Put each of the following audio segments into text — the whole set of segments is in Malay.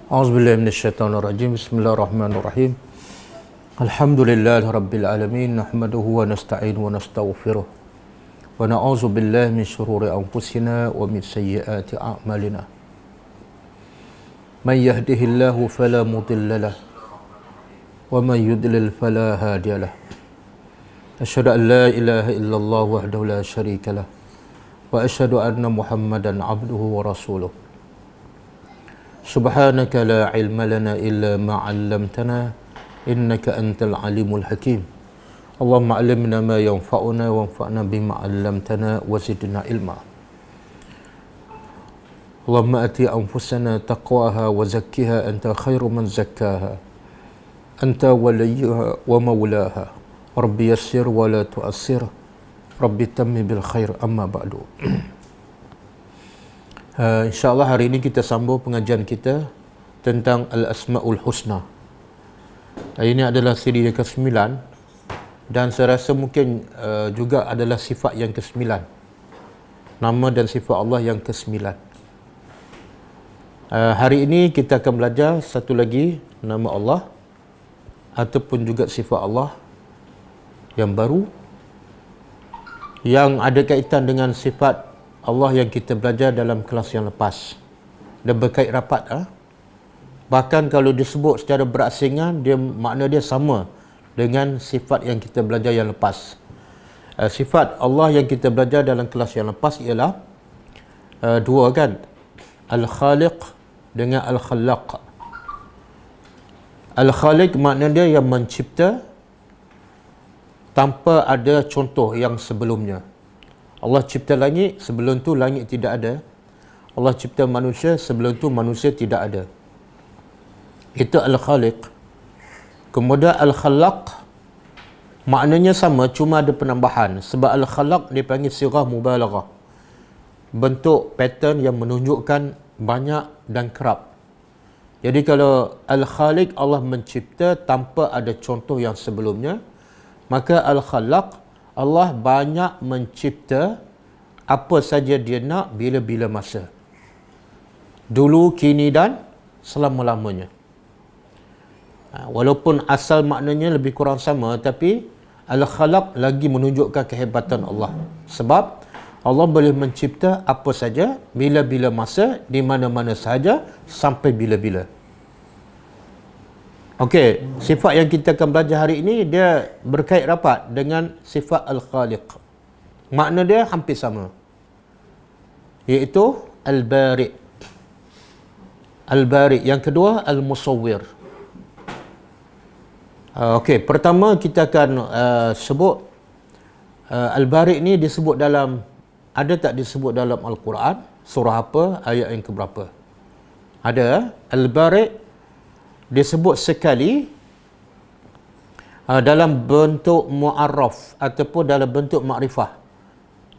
A'udzubillahi minasyaitonirrajim. Bismillahirrahmanirrahim. Alhamdulillahi rabbil alamin. Nahmaduhu wa nasta'inu wa nastaghfiruh. Wa na'udzu billahi min syururi anfusina wa min sayyiati a'malina. Man yahdihillahu fala mudilla lahu wa man yudlil fala hadiya lahu. Asyhadu an la ilaha illallah wahdahu la syarika lahu wa asyhadu anna Muhammadan 'abduhu wa rasuluh. Subhanaka la ilma lana illa ma 'allamtana innaka antal alimul hakim. Allahumma 'allimna ma yanfa'una wanfa'na bima 'allamtana wa zidna ilma. Allahumma ati anfusana taqwaha wa zakkiha anta khairu man zakkaha anta waliyuha wa maulaha. Rabbi yassir wa la tu'assir. Rabbi tammi bil khair, amma ba'du. InsyaAllah hari ini kita sambung pengajian kita tentang Al-Asma'ul Husna. Ini adalah siri yang ke-9 dan saya rasa mungkin juga adalah sifat yang ke-9. Nama dan sifat Allah yang ke-9. Hari ini kita akan belajar satu lagi nama Allah ataupun juga sifat Allah yang baru yang ada kaitan dengan sifat Allah yang kita belajar dalam kelas yang lepas. Dia berkait rapat. Bahkan kalau disebut secara berasingan, makna dia sama dengan sifat yang kita belajar yang lepas. Sifat Allah yang kita belajar dalam kelas yang lepas ialah dua kan? Al-Khaliq dengan Al-Khallaq. Al-Khaliq makna dia yang mencipta tanpa ada contoh yang sebelumnya. Allah cipta langit, sebelum tu langit tidak ada. Allah cipta manusia, sebelum tu manusia tidak ada. Itu Al-Khaliq. Kemudian Al-Khallaq maknanya sama, cuma ada penambahan. Sebab Al-Khallaq dipanggil sirah mubalaghah. Bentuk pattern yang menunjukkan banyak dan kerap. Jadi kalau Al-Khaliq, Allah mencipta tanpa ada contoh yang sebelumnya. Maka Al-Khallaq, Allah banyak mencipta apa saja dia nak bila-bila masa. Dulu, kini dan selama-lamanya. Walaupun asal maknanya lebih kurang sama, tapi Al-Khalaq lagi menunjukkan kehebatan Allah. Sebab Allah boleh mencipta apa saja, bila-bila masa, di mana-mana sahaja, sampai bila-bila. Okey, sifat yang kita akan belajar hari ini dia berkait rapat dengan sifat Al-Khaliq. Makna dia hampir sama, iaitu Al-Bari'. Al-Bari'. Yang kedua Al-Musawwir. Okey, pertama kita akan sebut Al-Bari' ni disebut dalam, ada tak disebut dalam Al-Quran? Surah apa? Ayat yang keberapa? Ada. Al-Bari' disebut sekali dalam bentuk mu'arraf ataupun dalam bentuk makrifah,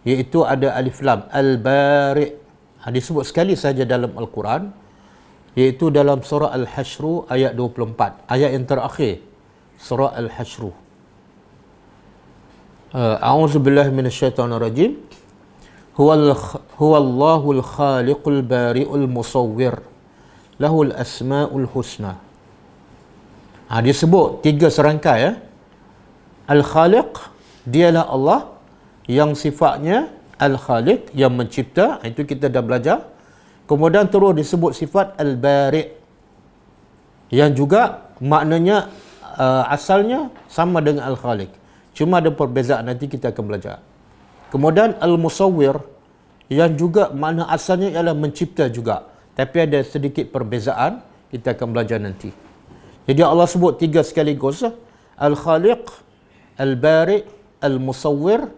iaitu ada alif lam. Al-Bari' disebut sekali saja dalam Al-Quran, iaitu dalam surah Al-Hashr ayat 24, ayat yang terakhir surah Al-Hashr. A'udzubillahi minasyaitonirrajim. Huwallahul khaliqul bari'ul musawwir lahul asma'ul husna. Disebut tiga serangkai. Al-Khaliq, dialah Allah yang sifatnya Al-Khaliq, yang mencipta. Itu kita dah belajar. Kemudian terus disebut sifat Al-Bari', yang juga maknanya asalnya sama dengan Al-Khaliq, cuma ada perbezaan, nanti kita akan belajar. Kemudian Al-Musawwir, yang juga makna asalnya ialah mencipta juga, tapi ada sedikit perbezaan, kita akan belajar nanti. Jadi Allah sebut tiga sekaligus. Al-Khaliq, Al-Bari', Al-Musawwir,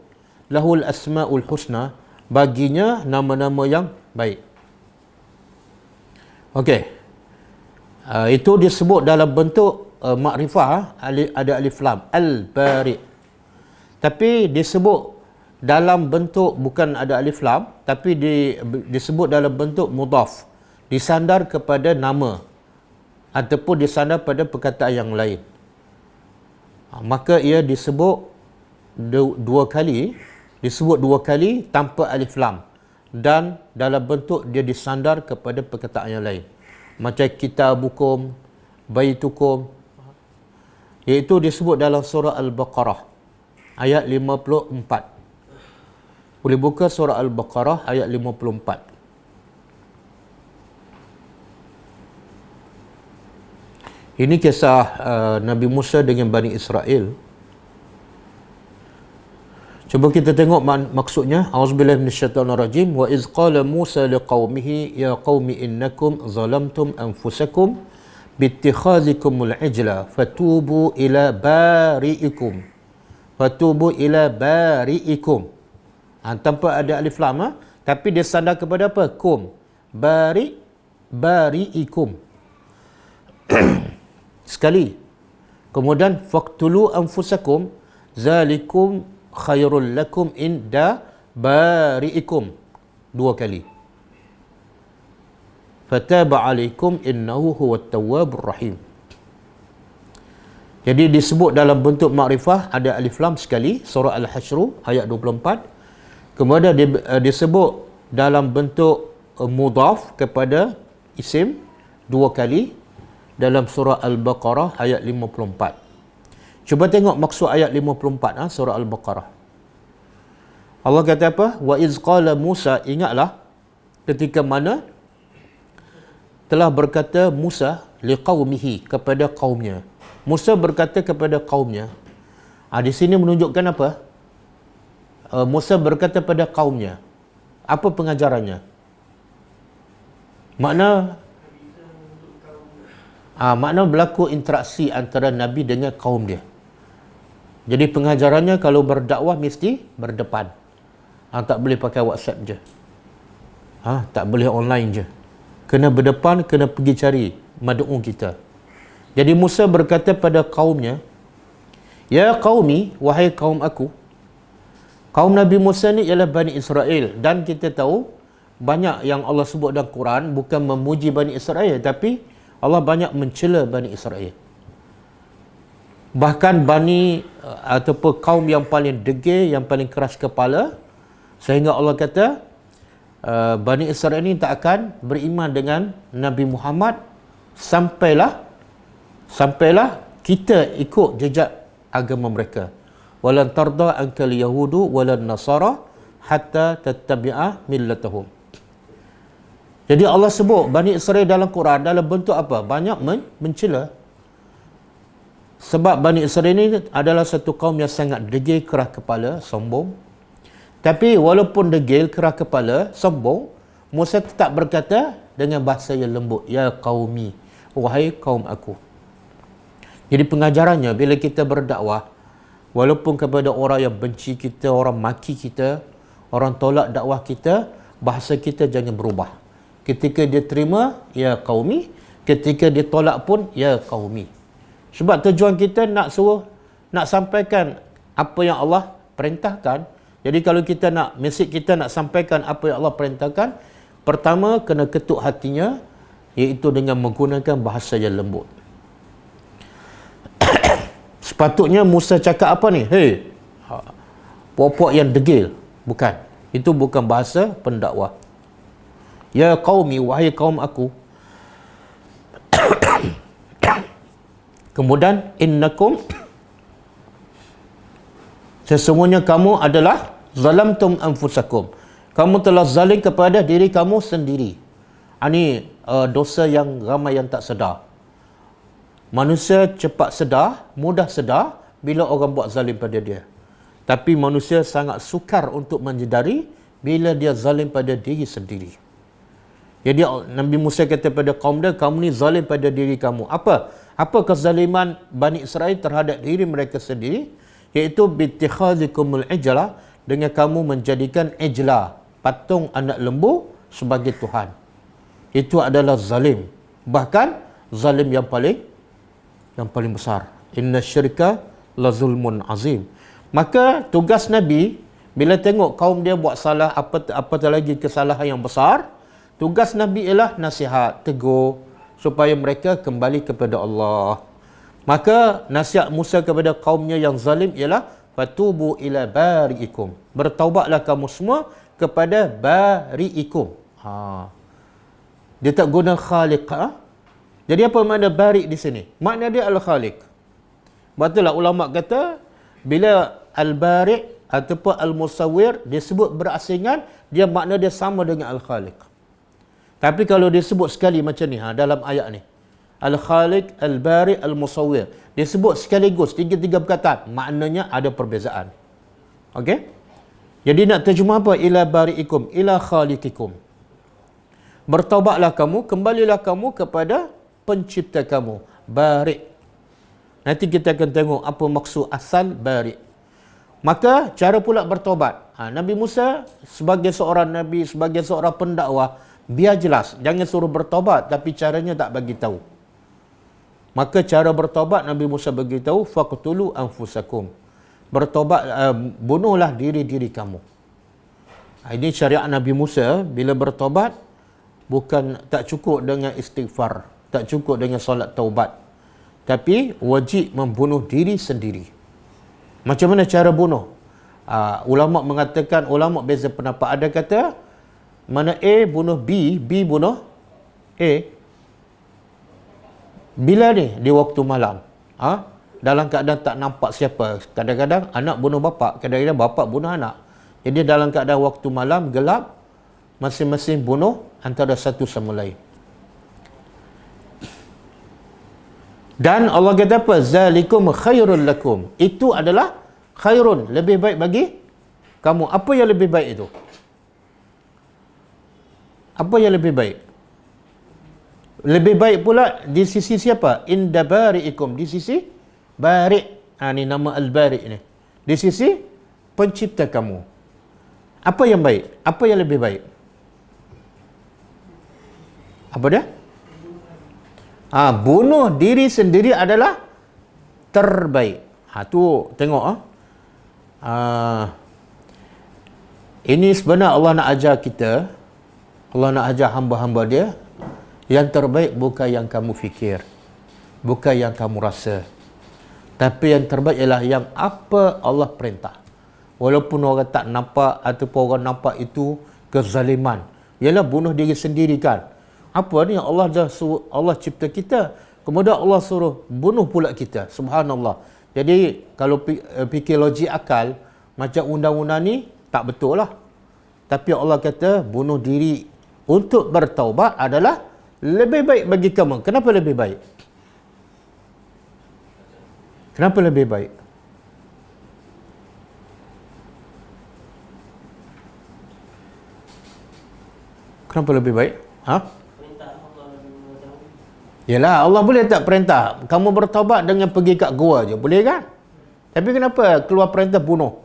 lahul asma'ul husna, baginya nama-nama yang baik. Okey. Itu disebut dalam bentuk makrifah, ada alif lam. Al-Bari'. Tapi disebut dalam bentuk bukan ada alif lam, tapi disebut dalam bentuk mudhaf, disandar kepada nama ataupun disandar pada perkataan yang lain. Maka ia disebut dua kali tanpa alif lam, dan dalam bentuk dia disandar kepada perkataan yang lain. macam kitabukum, baitukum, iaitu disebut dalam surah Al-Baqarah ayat 54. Boleh buka surah Al-Baqarah ayat 54. Ini kisah Nabi Musa dengan Bani Israel. Cuba kita tengok maksudnya. Auzubillahi minasyaitonirrajim. Wa iz qala Musa liqaumihi ya qaumi innakum zalamtum anfusakum bittikhazikumul ijla fatubu ila bari'ikum. Fatubu ila bari'ikum. Tanpa ada alif lam, tapi dia sandar kepada apa? Kum. Bari'ikum. Sekali. Kemudian faqtulu anfusakum zalikum khairul lakum inda bari'ikum. 2 kali. Fataba alaikum innahu huwat tawwabur rahim. Jadi disebut dalam bentuk makrifah ada alif lam sekali, surah Al-Hasyr ayat 24. Kemudian disebut dalam bentuk mudhaf kepada isim 2 kali dalam surah Al-Baqarah ayat 54. Cuba tengok maksud ayat 54 surah Al-Baqarah. Allah kata apa? Wa iz qala Musa, ingatlah ketika mana telah berkata Musa liqaumihi, kepada kaumnya. Musa berkata kepada kaumnya. Di sini menunjukkan apa? Musa berkata pada kaumnya. Apa pengajarannya? Makna berlaku interaksi antara Nabi dengan kaum dia. Jadi pengajarannya kalau berdakwah mesti berdepan. Tak boleh pakai WhatsApp je. Tak boleh online je. Kena berdepan, kena pergi cari mad'u kita. Jadi Musa berkata pada kaumnya, ya qaumi, wahai kaum aku. Kaum Nabi Musa ni ialah Bani Israel. Dan kita tahu banyak yang Allah sebut dalam Quran bukan memuji Bani Israel, tapi Allah banyak mencela Bani Israel. Bahkan ataupun kaum yang paling degil, yang paling keras kepala, sehingga Allah kata Bani Israel ini tak akan beriman dengan Nabi Muhammad sampailah kita ikut jejak agama mereka. Walan tarda ankal yahudu walan nasara hatta tattabi'a millatahum. Jadi Allah sebut Bani Israel dalam Quran dalam bentuk apa? Banyak mencela. Sebab Bani Israel ini adalah satu kaum yang sangat degil, keras kepala, sombong. Tapi walaupun degil, keras kepala, sombong, Musa tetap berkata dengan bahasa yang lembut, ya qaumi, wahai kaum aku. Jadi pengajarannya bila kita berdakwah, walaupun kepada orang yang benci kita, orang maki kita, orang tolak dakwah kita, bahasa kita jangan berubah. Ketika dia terima, ya qaumi. Ketika dia tolak pun, ya qaumi. Sebab tujuan kita nak sampaikan apa yang Allah perintahkan. Jadi kalau kita mesej kita nak sampaikan apa yang Allah perintahkan, pertama kena ketuk hatinya, iaitu dengan menggunakan bahasa yang lembut. Sepatutnya Musa cakap apa ni? Hei, puak-puak yang degil. Bukan. Itu bukan bahasa pendakwah. Ya qaumi, wahai kaum aku. Kemudian innakum, sesungguhnya kamu adalah zalamtum anfusakum. Kamu telah zalim kepada diri kamu sendiri. Ini dosa yang ramai yang tak sedar. Manusia cepat sedar, mudah sedar bila orang buat zalim pada dia. Tapi manusia sangat sukar untuk menyedari bila dia zalim pada diri sendiri. Jadi Nabi Musa kata pada kaum dia, kamu ni zalim pada diri kamu. Apa kezaliman Bani Israel terhadap diri mereka sendiri? Iaitu bittikhazikumul ijla, dengan kamu menjadikan ijla, patung anak lembu sebagai Tuhan. Itu adalah zalim. Bahkan zalim yang paling besar. Inna syirka la zulmun azim. Maka tugas Nabi bila tengok kaum dia buat salah, apatah lagi kesalahan yang besar, tugas Nabi ialah nasihat, tegur supaya mereka kembali kepada Allah. Maka nasihat Musa kepada kaumnya yang zalim ialah fatubu ila bari'ikum. Bertaubatlah kamu semua kepada bari'ikum. Dia tak guna khaliq, Jadi apa makna bari' di sini? Makna dia al-khaliq. Betullah ulama kata bila al-bari' ataupun al-musawwir disebut berasingan, dia makna dia sama dengan al-khaliq. Tapi kalau disebut sekali macam ni dalam ayat ni, al-khaliq, al-bari', al-musawwir, disebut sekaligus tiga-tiga perkataan, maknanya ada perbezaan. Okey? Jadi nak terjemah apa? Ila bari'ikum, ila khaliqikum. Bertaubatlah kamu, kembalilah kamu kepada pencipta kamu, bari'. Nanti kita akan tengok apa maksud asal bari'. Maka cara pula bertaubat. Nabi Musa sebagai seorang nabi, sebagai seorang pendakwah, biar jelas, jangan suruh bertaubat tapi caranya tak bagi tahu. Maka cara bertaubat Nabi Musa bagi tahu, faqtulu anfusakum. Bertaubat, bunuhlah diri-diri kamu. Ini syariat Nabi Musa. Bila bertaubat, bukan tak cukup dengan istighfar, tak cukup dengan solat taubat, tapi wajib membunuh diri sendiri. Macam mana cara bunuh? Ulama mengatakan, ulama beza pendapat. Ada kata mana A bunuh B, B bunuh A. Bila ni? Di waktu malam. Dalam keadaan tak nampak siapa. Kadang-kadang anak bunuh bapa, kadang-kadang bapa bunuh anak. Jadi dalam keadaan waktu malam, gelap, masing-masing bunuh antara satu sama lain. Dan Allah kata apa? Zalikum khairul lakum. Itu adalah khairun, lebih baik bagi kamu. Apa yang lebih baik itu? Apa yang lebih baik? Lebih baik pula di sisi siapa? Inda bari'ikum, di sisi bari'. Ni nama al-bari' ni. Di sisi pencipta kamu. Apa yang baik? Apa yang lebih baik? Apa dia? Bunuh diri sendiri adalah terbaik. Tu tengok ini sebenarnya Allah nak ajar kita, Allah nak ajar hamba-hamba dia, yang terbaik bukan yang kamu fikir, bukan yang kamu rasa, tapi yang terbaik ialah yang apa Allah perintah. Walaupun orang tak nampak ataupun orang nampak itu kezaliman, ialah bunuh diri sendiri kan. Apa ni Allah dah suruh, Allah cipta kita, kemudian Allah suruh bunuh pula kita. Subhanallah. Jadi kalau fikir logik akal, macam undang-undang ni tak betul lah. Tapi Allah kata bunuh diri untuk bertaubat adalah lebih baik bagi kamu. Kenapa lebih baik? Kenapa lebih baik? Kenapa lebih baik? Yalah, Allah boleh tak perintah kamu bertaubat dengan pergi kat gua je, boleh kan? Tapi kenapa keluar perintah bunuh?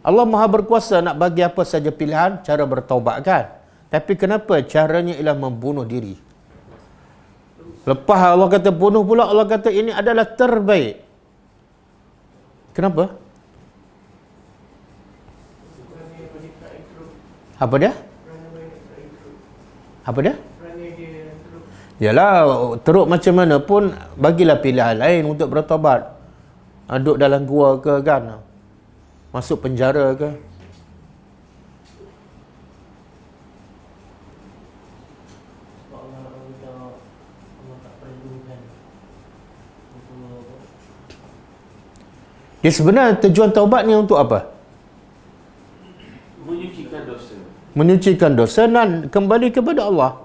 Allah Maha berkuasa nak bagi apa saja pilihan cara bertaubat kan? Tapi kenapa caranya ialah membunuh diri? Lepas Allah kata bunuh pula, Allah kata ini adalah terbaik. Kenapa? Apa dia? Apa dia? Yalah, teruk macam mana pun bagilah pilihan lain untuk bertaubat. Duduk dalam gua ke kan? Masuk penjara ke? Dia sebenarnya tujuan taubat ni untuk apa? Menyucikan dosa. Menyucikan dosa dan kembali kepada Allah.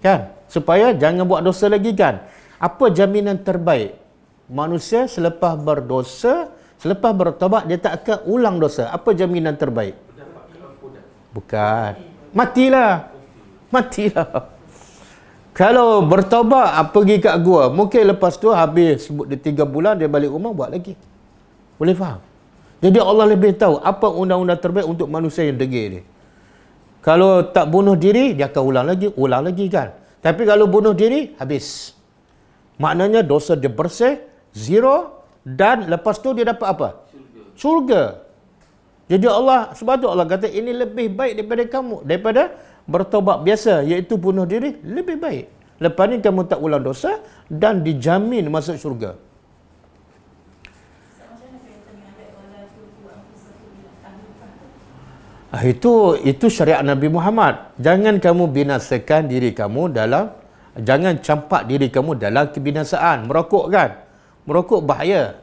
Kan? Supaya jangan buat dosa lagi kan. Apa jaminan terbaik manusia selepas berdosa, selepas bertaubat dia tak akan ulang dosa? Apa jaminan terbaik? Bukan. Matilah. Matilah. Kalau bertaubat pergi kat gua, mungkin lepas tu habis sebut dia 3 bulan dia balik rumah buat lagi. Boleh faham? Jadi Allah lebih tahu apa undang-undang terbaik untuk manusia yang degil ni. Kalau tak bunuh diri, dia akan ulang lagi kan. Tapi kalau bunuh diri, habis. Maknanya dosa dia bersih, zero, dan lepas tu dia dapat apa? Syurga. Jadi Allah, sebab tu Allah kata ini lebih baik daripada kamu, daripada bertaubat biasa, iaitu bunuh diri, lebih baik. Lepas ni kamu tak ulang dosa dan dijamin masuk syurga. Itu syariat Nabi Muhammad. Jangan kamu binasakan diri kamu dalam Jangan campak diri kamu dalam kebinasaan. Merokok kan? Merokok bahaya.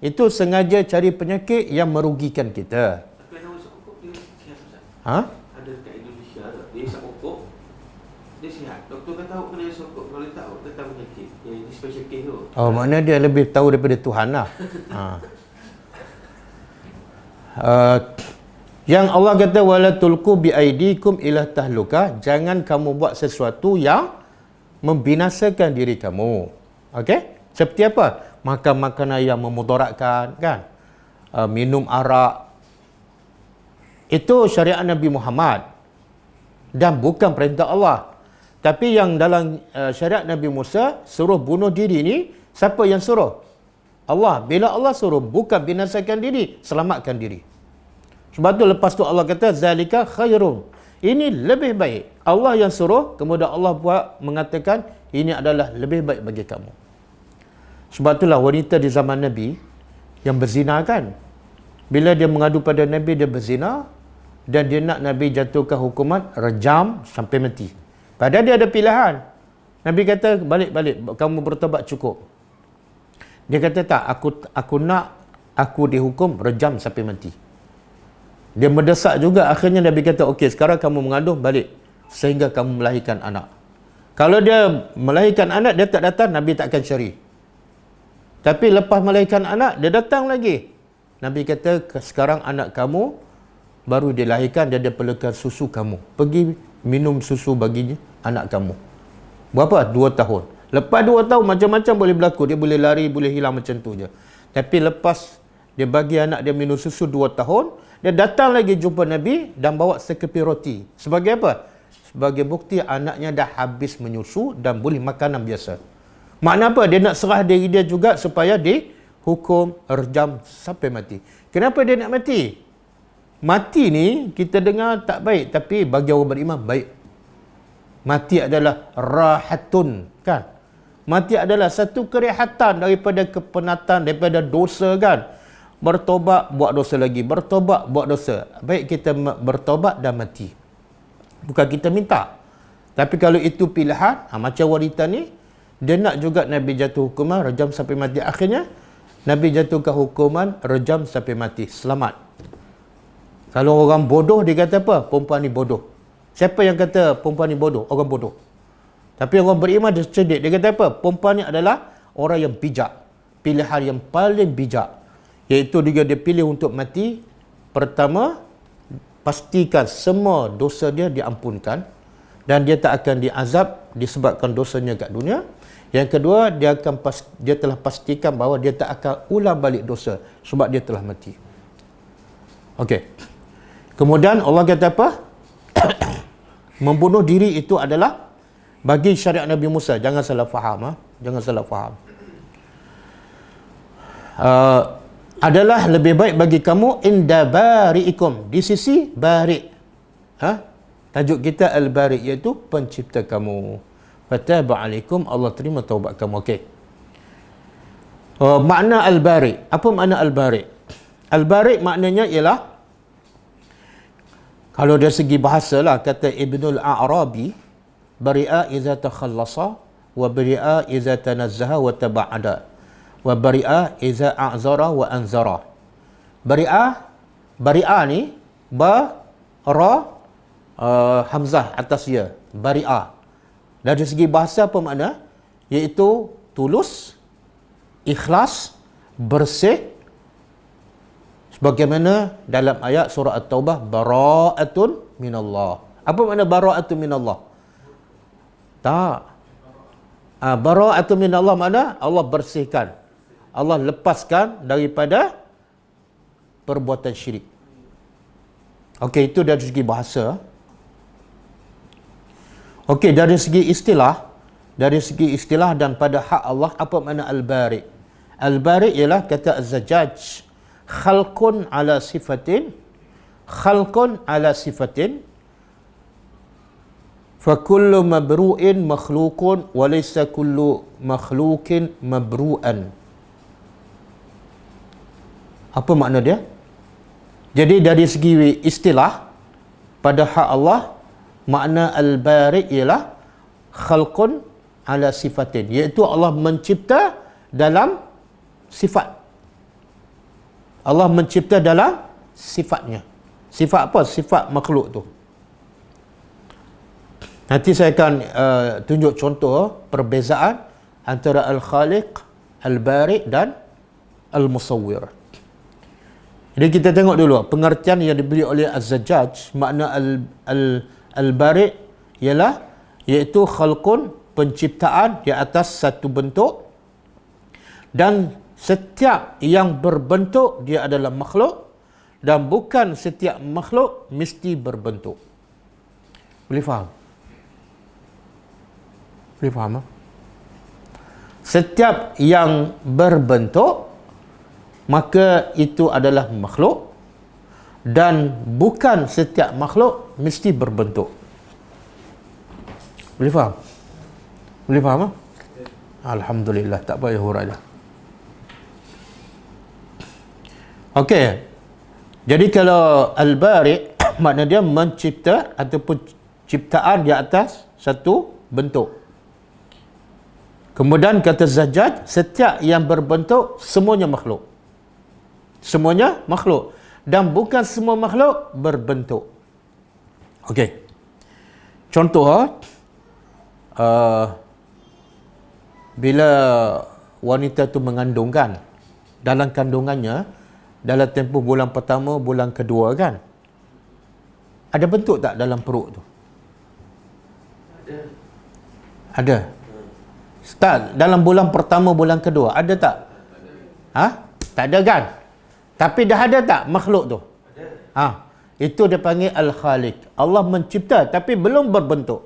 Itu sengaja cari penyakit yang merugikan kita. Tapi ada orang sokok dia sihat Ustaz. Ha? Ada dekat Indonesia tu, dia isap pokok, dia sihat. Doktor kata awak kena sokok, kalau tak awak datang penyakit. Yang ini special case tu. Oh, maknanya dia lebih tahu daripada Tuhan lah. Yang Allah kata wala tulqu bi aidikum ila tahluka, jangan kamu buat sesuatu yang membinasakan diri kamu. Okey? Seperti apa? Makan makanan yang memudaratkan, kan? Minum arak. Itu syariat Nabi Muhammad dan bukan perintah Allah. Tapi yang dalam syariat Nabi Musa suruh bunuh diri ni, siapa yang suruh? Allah. Bila Allah suruh, bukan binasakan diri, selamatkan diri. Sebab tu lepas tu Allah kata zalika khairun. Ini lebih baik. Allah yang suruh, kemudian Allah buat mengatakan ini adalah lebih baik bagi kamu. Sebab itulah wanita di zaman Nabi yang berzina kan. Bila dia mengadu pada Nabi dia berzina dan dia nak Nabi jatuhkan hukuman rejam sampai mati. Padahal dia ada pilihan. Nabi kata balik-balik kamu bertobat cukup. Dia kata tak, aku nak aku dihukum rejam sampai mati. Dia mendesak juga, akhirnya Nabi kata okey sekarang kamu mengandung balik sehingga kamu melahirkan anak. Kalau dia melahirkan anak dia tak datang, Nabi tak akan syari. Tapi lepas melahirkan anak dia datang lagi. Nabi kata sekarang anak kamu baru dilahirkan, dia ada perlukan susu kamu. Pergi minum susu baginya anak kamu. Berapa? 2 tahun. Lepas 2 tahun macam-macam boleh berlaku. Dia boleh lari, boleh hilang macam tu je. Tapi lepas dia bagi anak dia minum susu 2 tahun, dia datang lagi jumpa Nabi dan bawa sekeping roti. Sebagai apa? Sebagai bukti anaknya dah habis menyusu dan boleh makanan biasa. Makna apa? Dia nak serah diri dia juga supaya dihukum rejam sampai mati. Kenapa dia nak mati? Mati ni kita dengar tak baik, tapi bagi orang beriman baik. Mati adalah rahatun, kan? Mati adalah satu kerehatan daripada kepenatan, daripada dosa, kan? Bertobat, buat dosa lagi. Bertobat, buat dosa. Baik kita bertobat dan mati. Bukan kita minta. Tapi kalau itu pilihan, macam wanita ni, dia nak juga Nabi jatuh hukuman rejam sampai mati. Akhirnya, Nabi jatuhkan hukuman rejam sampai mati. Selamat. Kalau orang bodoh, dia kata apa? Perempuan ni bodoh. Siapa yang kata perempuan ni bodoh? Orang bodoh. Tapi orang beriman dia cerdik. Dia kata apa? Perempuan ni adalah orang yang bijak. Pilihan yang paling bijak. Iaitu dia pilih untuk mati. Pertama, pastikan semua dosa dia diampunkan. Dan dia tak akan diazab disebabkan dosanya kat dunia. Yang kedua, dia telah pastikan bahawa dia tak akan ulang balik dosa. Sebab dia telah mati. Okey. Kemudian Allah kata apa? Membunuh diri itu adalah bagi syariat Nabi Musa. Jangan salah faham. Jangan salah faham. Adalah lebih baik bagi kamu inda bari'ikum, di sisi bari'. Tajuk kita al-bari' iaitu pencipta kamu. Fataba alaikum, Allah terima taubat kamu. Okey. Makna al-bari'. Apa makna al-bari'? Al-bari' maknanya ialah, kalau dari segi bahasa lah, kata Ibnul A'rabi, bari'a iza takhallasa wa bari'a iza tanazzaha wa taba'ada wa bari'a iza a'zara wa anzara. Bari'a ni hamzah atas ya, bari'a. Dari segi bahasa apa makna? Iaitu tulus, ikhlas, bersih. Sebagaimana dalam ayat surah At-Taubah, bara'atun minallah. Apa makna bara'atun minallah? Tak. Bara'atun minallah makna Allah bersihkan. Allah lepaskan daripada perbuatan syirik. Okey, itu dari segi bahasa. Okey, dari segi istilah dan pada hak Allah, apa makna al-bari'? Al-bari' ialah kata Az-Zajjaj, khalqun ala sifatin fa kullu mabru'in makhluqun wa laysa kullu makhluqin mabru'an. Apa makna dia? Jadi dari segi istilah pada hak Allah, makna al-bari' ialah khalqun ala sifatin, iaitu Allah mencipta dalam sifat. Allah mencipta dalam sifatnya. Sifat apa? Sifat makhluk tu. Nanti saya akan tunjuk contoh perbezaan antara Al-Khaliq, Al-Bari' dan Al-Musawwir. Jadi kita tengok dulu pengertian yang diberi oleh Az-Zajjaj. Makna Al-Bari' ialah iaitu khalqun, penciptaan di atas satu bentuk, dan setiap yang berbentuk dia adalah makhluk, dan bukan setiap makhluk mesti berbentuk. Boleh faham? Boleh faham? Setiap yang berbentuk maka itu adalah makhluk, dan bukan setiap makhluk mesti berbentuk. Boleh faham? Boleh faham? Alhamdulillah, tak payah hurai dah. Okey. Jadi kalau Al-Bari' makna dia mencipta ataupun ciptaan di atas satu bentuk. Kemudian kata Zajjaj, setiap yang berbentuk semuanya makhluk. Semuanya makhluk, dan bukan semua makhluk berbentuk. Okey. Contoh, bila wanita tu mengandung kan, dalam kandungannya, dalam tempoh bulan pertama, bulan kedua kan, ada bentuk tak dalam perut tu? Ada. Tak, dalam bulan pertama, bulan kedua, ada tak? Tak ada kan? Tapi dah ada tak makhluk tu? Itu dia panggil Al-Khaliq. Allah mencipta tapi belum berbentuk.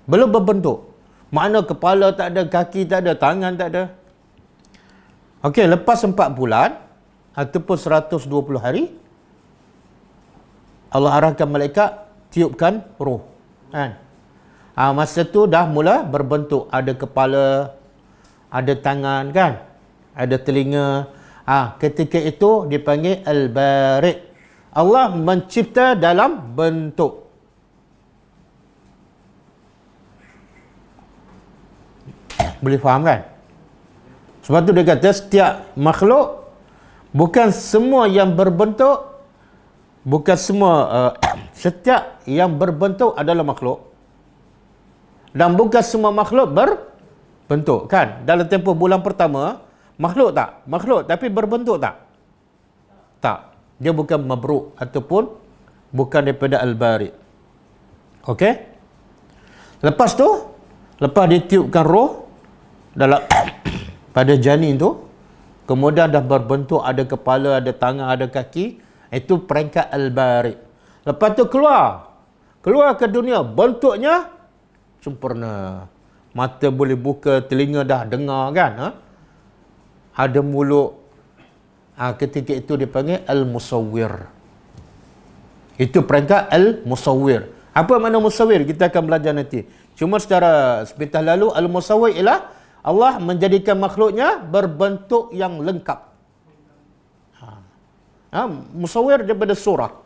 Belum berbentuk. Makna kepala tak ada, kaki tak ada, tangan tak ada. Okey, lepas 4 bulan ataupun 120 hari, Allah arahkan malaikat tiupkan roh. Kan? Masa tu dah mula berbentuk. Ada kepala, ada tangan kan, ada telinga. Ketika itu dipanggil Al-Bari'. Allah mencipta dalam bentuk. Boleh faham kan? Sebab tu dia kata setiap makhluk, bukan semua yang berbentuk, bukan semua setiap yang berbentuk adalah makhluk, dan bukan semua makhluk berbentuk kan. Dalam tempoh bulan pertama, makhluk tak? Makhluk, tapi berbentuk tak? Tak. Dia bukan mabruk ataupun bukan daripada Al-Bari'. Okey? Lepas tu, lepas ditiupkan roh dalam pada janin tu, kemudian dah berbentuk, ada kepala, ada tangan, ada kaki, itu peringkat Al-Bari'. Lepas tu keluar ke dunia, bentuknya sempurna. Mata boleh buka, telinga dah dengar kan, ada mulut. Ketika itu dipanggil Al-Musawwir. Itu peringkat Al-Musawwir. Apa makna Musawwir? Kita akan belajar nanti. Cuma secara sepintas lalu, Al-Musawwir ialah Allah menjadikan makhluknya berbentuk yang lengkap. Musawwir daripada surah.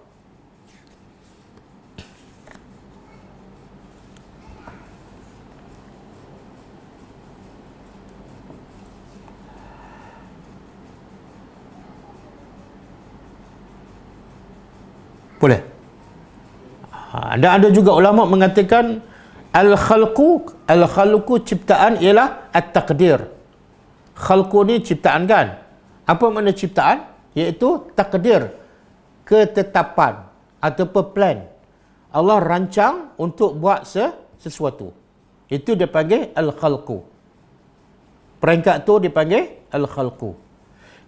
Boleh. Dan ada juga ulama mengatakan Al-Khalqu ciptaan ialah At-Taqdir. Khalqu ni ciptaan kan? Apa makna ciptaan? Iaitu takdir, ketetapan ataupun plan. Allah rancang untuk buat sesuatu. Itu dipanggil Al-Khalqu. Peringkat tu dipanggil Al-Khalqu.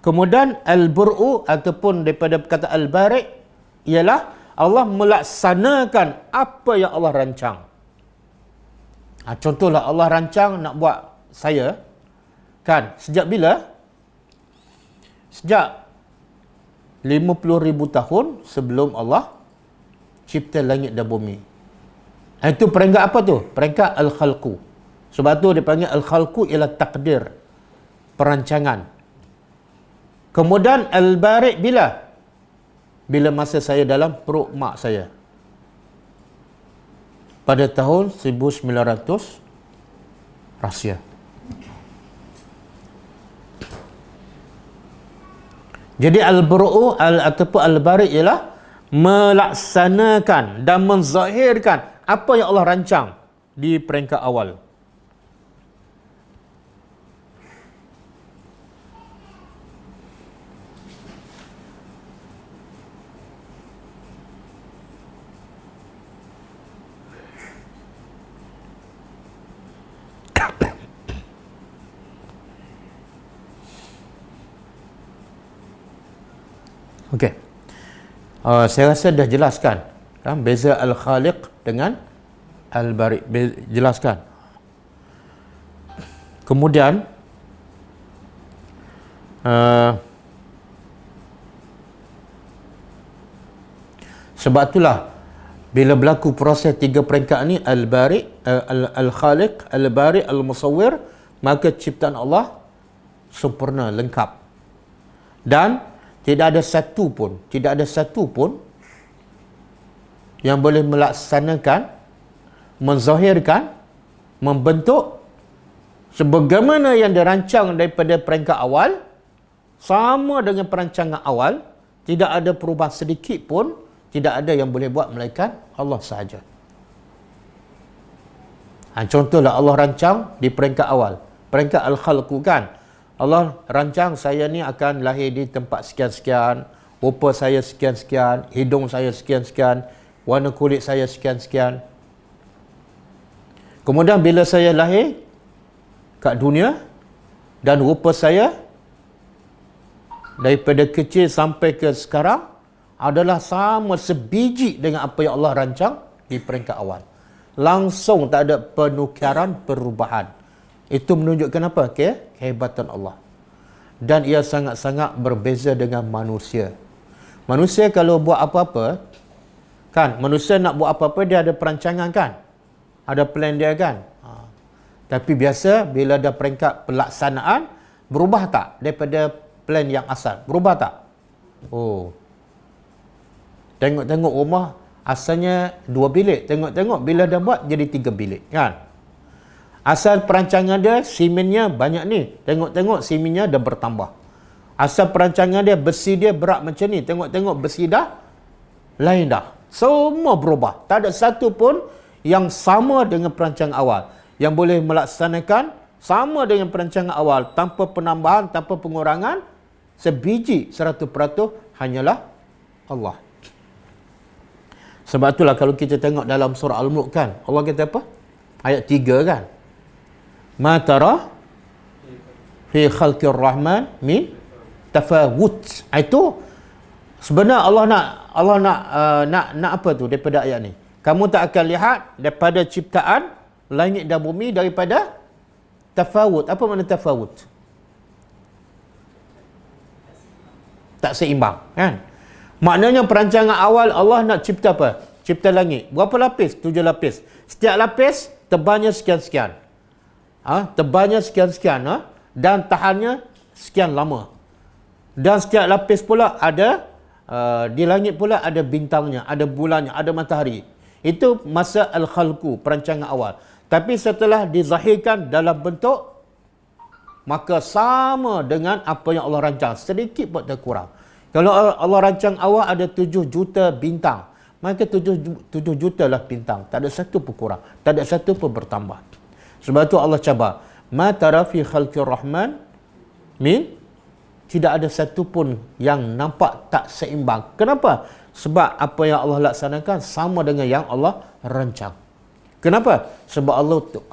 Kemudian Al-Bur'u ataupun daripada kata Al-Bari' ialah Allah melaksanakan apa yang Allah rancang. Contohlah Allah rancang nak buat saya kan, sejak bila? Sejak 50,000 tahun sebelum Allah cipta langit dan bumi. Itu peringkat apa tu? Peringkat Al-Khalqu. Sebab tu dia panggil Al-Khalqu ialah takdir, perancangan. Kemudian Al-Bari' bila? Bila masa saya dalam perut mak saya. pada tahun 1900 rahsia. Jadi al-buru'u ataupun al-bari' ialah melaksanakan dan menzahirkan apa yang Allah rancang di peringkat awal. Okey. Saya rasa dah jelaskan kan beza al-khaliq dengan al-bari', jelaskan. Kemudian sebab itulah bila berlaku proses tiga peringkat ni, al-bari', al-khaliq, al-bari', al-musawwir, maka ciptaan Allah sempurna, lengkap. Dan tidak ada satu pun yang boleh melaksanakan, menzahirkan, membentuk sebagaimana yang dirancang daripada peringkat awal, sama dengan perancangan awal, tidak ada perubahan sedikit pun, tidak ada yang boleh buat melainkan Allah sahaja. Contohlah Allah rancang di peringkat awal, peringkat al-khalqu kan. Allah rancang saya ni akan lahir di tempat sekian-sekian, rupa saya sekian-sekian, hidung saya sekian-sekian, warna kulit saya sekian-sekian. Kemudian bila saya lahir kat dunia dan rupa saya daripada kecil sampai ke sekarang adalah sama sebiji dengan apa yang Allah rancang di peringkat awal. Langsung tak ada penukaran, perubahan. Itu menunjukkan apa? Kehebatan Allah. Dan ia sangat-sangat berbeza dengan manusia. Manusia kalau buat apa-apa, kan, manusia nak buat apa-apa dia ada perancangan kan? Ada plan dia kan? Tapi biasa bila ada peringkat pelaksanaan, berubah tak daripada plan yang asal? Berubah tak? Oh. Tengok-tengok rumah asalnya 2 bilik. Tengok-tengok bila dah buat jadi 3 bilik kan? Asal perancangan dia simennya banyak ni. Tengok-tengok simennya dah bertambah. Asal perancangan dia besi dia berat macam ni. Tengok-tengok besi dah lain dah. Semua berubah. Tak ada satu pun yang sama dengan perancangan awal. Yang boleh melaksanakan sama dengan perancangan awal tanpa penambahan, tanpa pengurangan. Sebiji 100% hanyalah Allah. Sebab itulah kalau kita tengok dalam surah Al-Mulk kan, Allah kata apa? Ayat 3 kan? Ma tara fi khalqir rahman min tafawut. Itu sebenarnya Allah nak apa tu daripada ayat ni? Kamu tak akan lihat daripada ciptaan langit dan bumi daripada tafawut. Apa makna tafawut? Tak seimbang kan? Maknanya perancangan awal Allah nak cipta apa? Cipta langit. Berapa lapis? 7 lapis. Setiap lapis tebalnya sekian-sekian. Tebalnya sekian-sekian, dan tahannya sekian lama. Dan setiap lapis pula ada di langit pula ada bintangnya, ada bulannya, ada matahari. Itu masa al-khalqu, perancangan awal. Tapi setelah dizahirkan dalam bentuk, maka sama dengan apa yang Allah rancang, sedikit pun tak kurang. Kalau Allah rancang awal ada 7 juta bintang, maka 7 juta lah bintang. Tak ada satu pun kurang, tak ada satu pun bertambah. Sebab tu Allah cabar, ma tara fi khalqir rahman min, tidak ada satu pun yang nampak tak seimbang. Kenapa? Sebab apa yang Allah laksanakan sama dengan yang Allah rancang. Kenapa? Sebab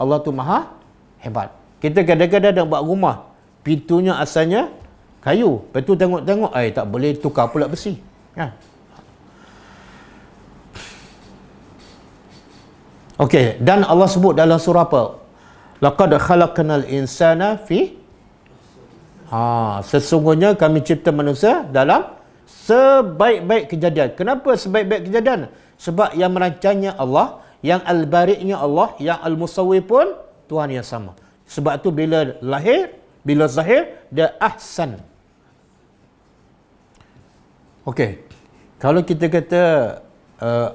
Allah tu maha hebat. Kita kadang-kadang nak buat rumah, pintunya asalnya kayu, lepas tu tengok-tengok tak boleh tukar pula besi kan? Okey, dan Allah sebut dalam surah apa? Laqad khalaqnal insana fi sesungguhnya kami cipta manusia dalam sebaik-baik kejadian. Kenapa sebaik-baik kejadian? Sebab yang merancangnya Allah, yang al-bari'nya Allah, yang al-musawwir pun Tuhan yang sama. Sebab tu bila lahir, bila zahir, dia ahsan. Okey, kalau kita kata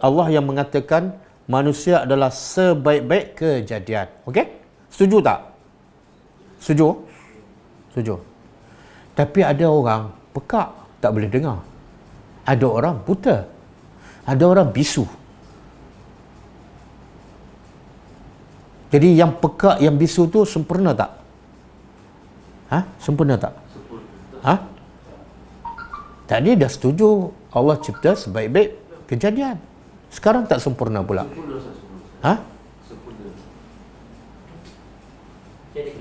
Allah yang mengatakan manusia adalah sebaik-baik kejadian. Okey? Setuju tak? Setuju? Setuju. Tapi ada orang pekak, tak boleh dengar. Ada orang buta. Ada orang bisu. Jadi yang pekak, yang bisu tu sempurna tak? Sempurna tak? Tadi dah setuju Allah cipta sebaik-baik kejadian. Sekarang tak sempurna pula.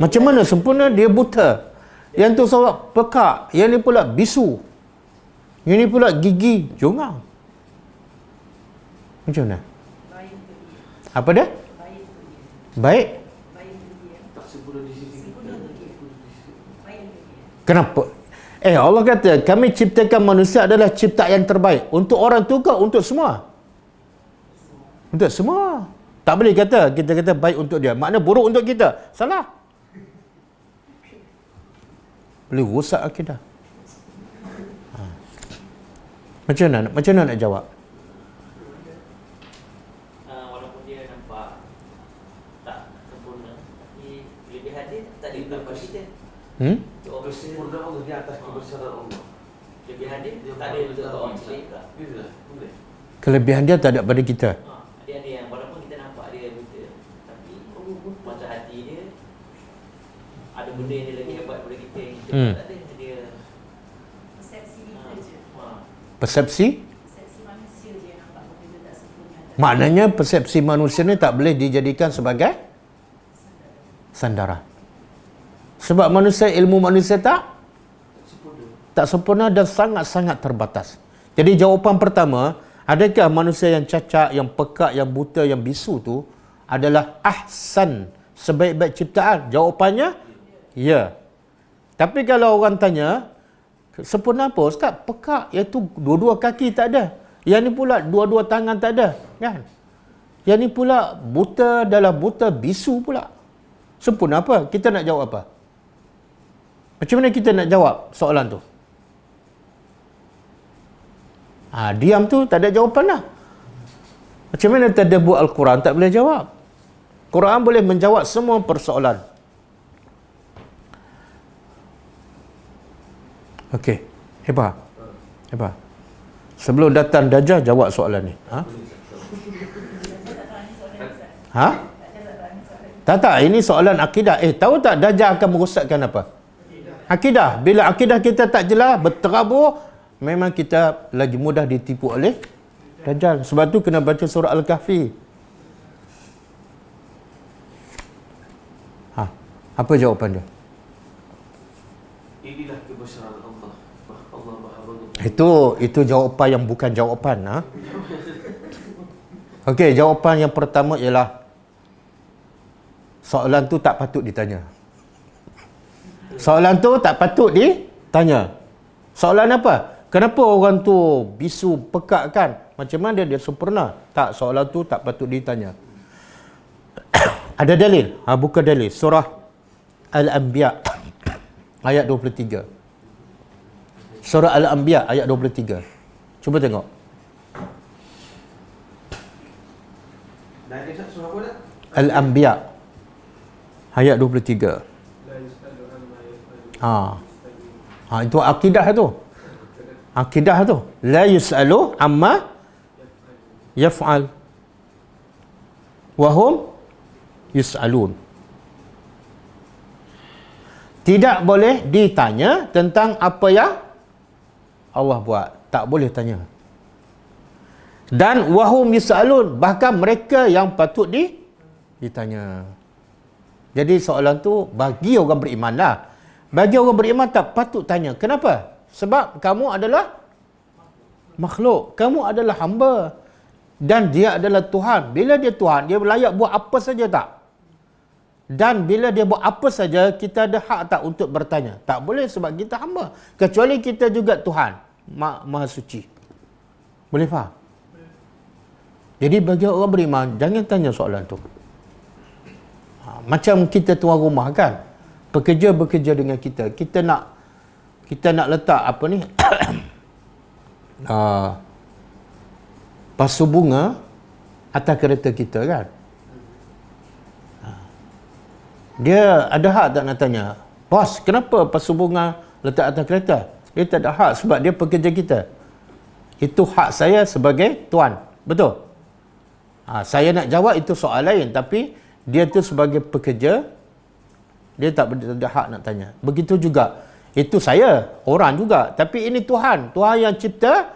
Macam mana sempurna? Dia buta. Yang tu seorang pekak. Yang ni pula bisu. Yang ni pula gigi jongang. Macam mana? Apa dia? Baik? Kenapa? Allah kata, kami ciptakan manusia adalah ciptaan yang terbaik. Untuk orang tu ke untuk semua? Untuk semua. Tak boleh kata, kita kata baik untuk dia. Makna buruk untuk kita. Salah. Boleh rosak akidah. Macam mana nak jawab? Walaupun dia nampak tak sempurna, tapi kelebihan dia tak dilakukan kita. Kesempurnaan Allah di atas kebesaran Allah. Kelebihan dia tak ada untuk orang lain pula. Kelebihan dia tak ada pada kita. Dia ada yang walaupun kita nampak dia buta, tapi mata hati dia ada benda yang dia lagi hebat daripada kita yang kita tak ada. Dia persepsi kita je. Persepsi? Persepsi manusia je yang nampak benda tak sempurna. Maknanya persepsi manusia ni tak boleh dijadikan sebagai sandaran. Sebab manusia, ilmu manusia tak sempurna dan sangat-sangat terbatas. Jadi jawapan pertama, adakah manusia yang cacat, yang pekak, yang buta, yang bisu tu adalah ahsan, sebaik-baik ciptaan? Jawapannya ya. Tapi kalau orang tanya, sempurna apa Ustaz? Pekak, iaitu dua-dua kaki tak ada. Yang ni pula dua-dua tangan tak ada, kan? Yang ni pula buta adalah buta bisu pula. Sempurna apa? Kita nak jawab apa? Macam mana kita nak jawab soalan tu? Diam tu tak ada jawapan lah. Macam mana tadabbur Al-Quran tak boleh jawab? Quran boleh menjawab semua persoalan. Okey. Hebat. Sebelum datang Dajjal, jawab soalan ni. Tak, ini soalan akidah. Tahu tak Dajjal akan merosakkan apa? Akidah. Bila akidah kita tak jelas, berterabur, memang kita lagi mudah ditipu oleh Dajjal. Sebab tu kena baca surah Al-Kahfi. Apa jawapan dia? Inilah kebesaran Allah. Allah Maha Mengetahui. Itu jawapan yang bukan jawapan. Okey, jawapan yang pertama ialah soalan tu tak patut ditanya. Soalan tu tak patut ditanya. Soalan apa? Kenapa orang tu bisu, pekak kan? Macam mana dia sempurna? Tak, soalan tu tak patut ditanya. Ada dalil? Buka dalil. Surah Al-Anbiya ayat 23. Surah Al-Anbiya ayat 23. Cuba tengok. Dah ada surah apa dah? Al-Anbiya ayat 23. Itu akidah tu. Akidah tu. La yus'alu amma yaf'al. Wahum yus'alun. Tidak boleh ditanya tentang apa yang Allah buat. Tak boleh tanya. Dan wahum yus'alun. Bahkan mereka yang patut ditanya. Jadi soalan tu bagi orang beriman lah. Bagi orang beriman tak patut tanya. Kenapa? Sebab kamu adalah makhluk. Kamu adalah hamba. Dan dia adalah Tuhan. Bila dia Tuhan, dia layak buat apa saja tak? Dan bila dia buat apa saja, kita ada hak tak untuk bertanya? Tak boleh sebab kita hamba. Kecuali kita juga Tuhan. Maha suci. Boleh faham? Jadi bagi orang beriman, jangan tanya soalan tu. Macam kita tuan rumah kan? Pekerja bekerja dengan kita. Kita nak letak apa ni? Pasu bunga atas kereta kita kan. Dia ada hak tak nak tanya, bos, kenapa pasu bunga letak atas kereta? Dia tak ada hak sebab dia pekerja kita. Itu hak saya sebagai tuan. Betul? Saya nak jawab itu soal lain, tapi dia tu sebagai pekerja, dia tak ada hak nak tanya. Begitu juga, itu saya, orang juga. Tapi ini Tuhan. Tuhan yang cipta,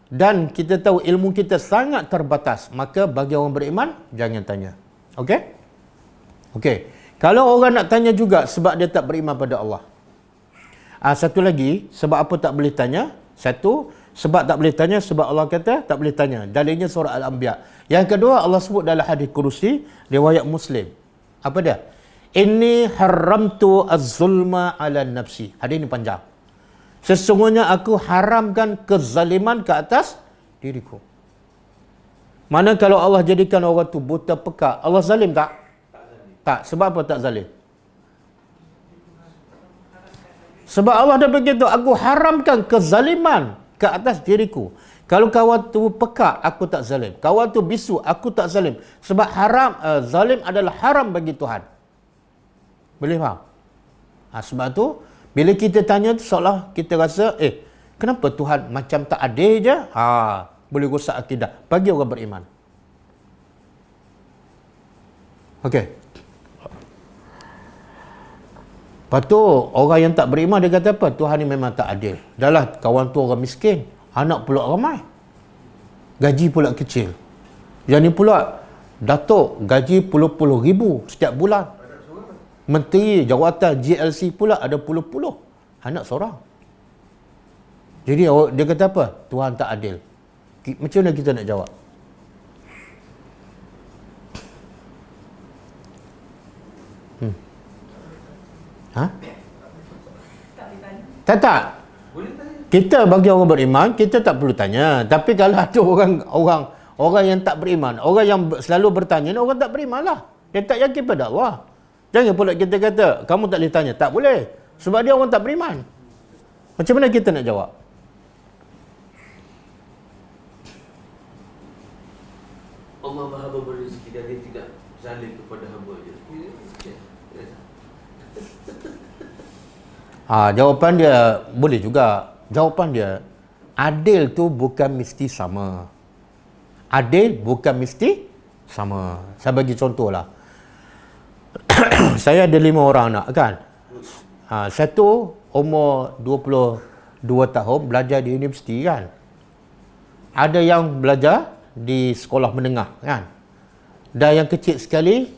dan kita tahu ilmu kita sangat terbatas. Maka bagi orang beriman, jangan tanya. Okey? Okey. Kalau orang nak tanya juga sebab dia tak beriman pada Allah. Satu lagi, sebab apa tak boleh tanya? Satu, sebab tak boleh tanya, sebab Allah kata tak boleh tanya. Dalilnya surah Al-Anbiya. Yang kedua, Allah sebut dalam hadis Qudusi, riwayat Muslim. Apa dia? Inni haramtu az-zulma ala nafsi. Hadis ini panjang. Sesungguhnya aku haramkan kezaliman ke atas diriku. Mana kalau Allah jadikan orang tu buta pekak, Allah zalim tak? Tak. Sebab apa tak zalim? Sebab Allah dah begitu, aku haramkan kezaliman ke atas diriku. Kalau kawan tu pekak, aku tak zalim. Kawan tu bisu, aku tak zalim. Sebab zalim adalah haram bagi Tuhan. Boleh faham? Sebab tu, bila kita tanya tu seolah kita rasa, kenapa Tuhan macam tak adil je? Boleh rosak akidah. Bagi orang beriman. Okey. Lepas tu, orang yang tak beriman dia kata apa? Tuhan ni memang tak adil. Dahlah, kawan tu orang miskin. Anak pula ramai. Gaji pula kecil. Yang ni pula, Datuk gaji puluh-puluh ribu setiap bulan. Menteri jawatan GLC pula ada puluh-puluh. Anak seorang. Jadi dia kata apa? Tuhan tak adil. Macam mana kita nak jawab? Tak. Kita bagi orang beriman, kita tak perlu tanya. Tapi kalau ada orang yang tak beriman, orang yang selalu bertanya, orang tak beriman lah. Dia tak yakin pada Allah. Jangan pula kita kata, kamu tak boleh tanya. Tak boleh. Sebab dia orang tak beriman. Macam mana kita nak jawab? Allah Maha memberi rezeki dan dia tidak zalim kepada hamba-Nya. Jawapan dia boleh juga. Jawapan dia, adil tu bukan mesti sama. Adil bukan mesti sama. Saya bagi contoh lah. Saya ada 5 orang anak kan. Satu umur 22 tahun belajar di universiti kan. Ada yang belajar di sekolah menengah kan. Dan yang kecil sekali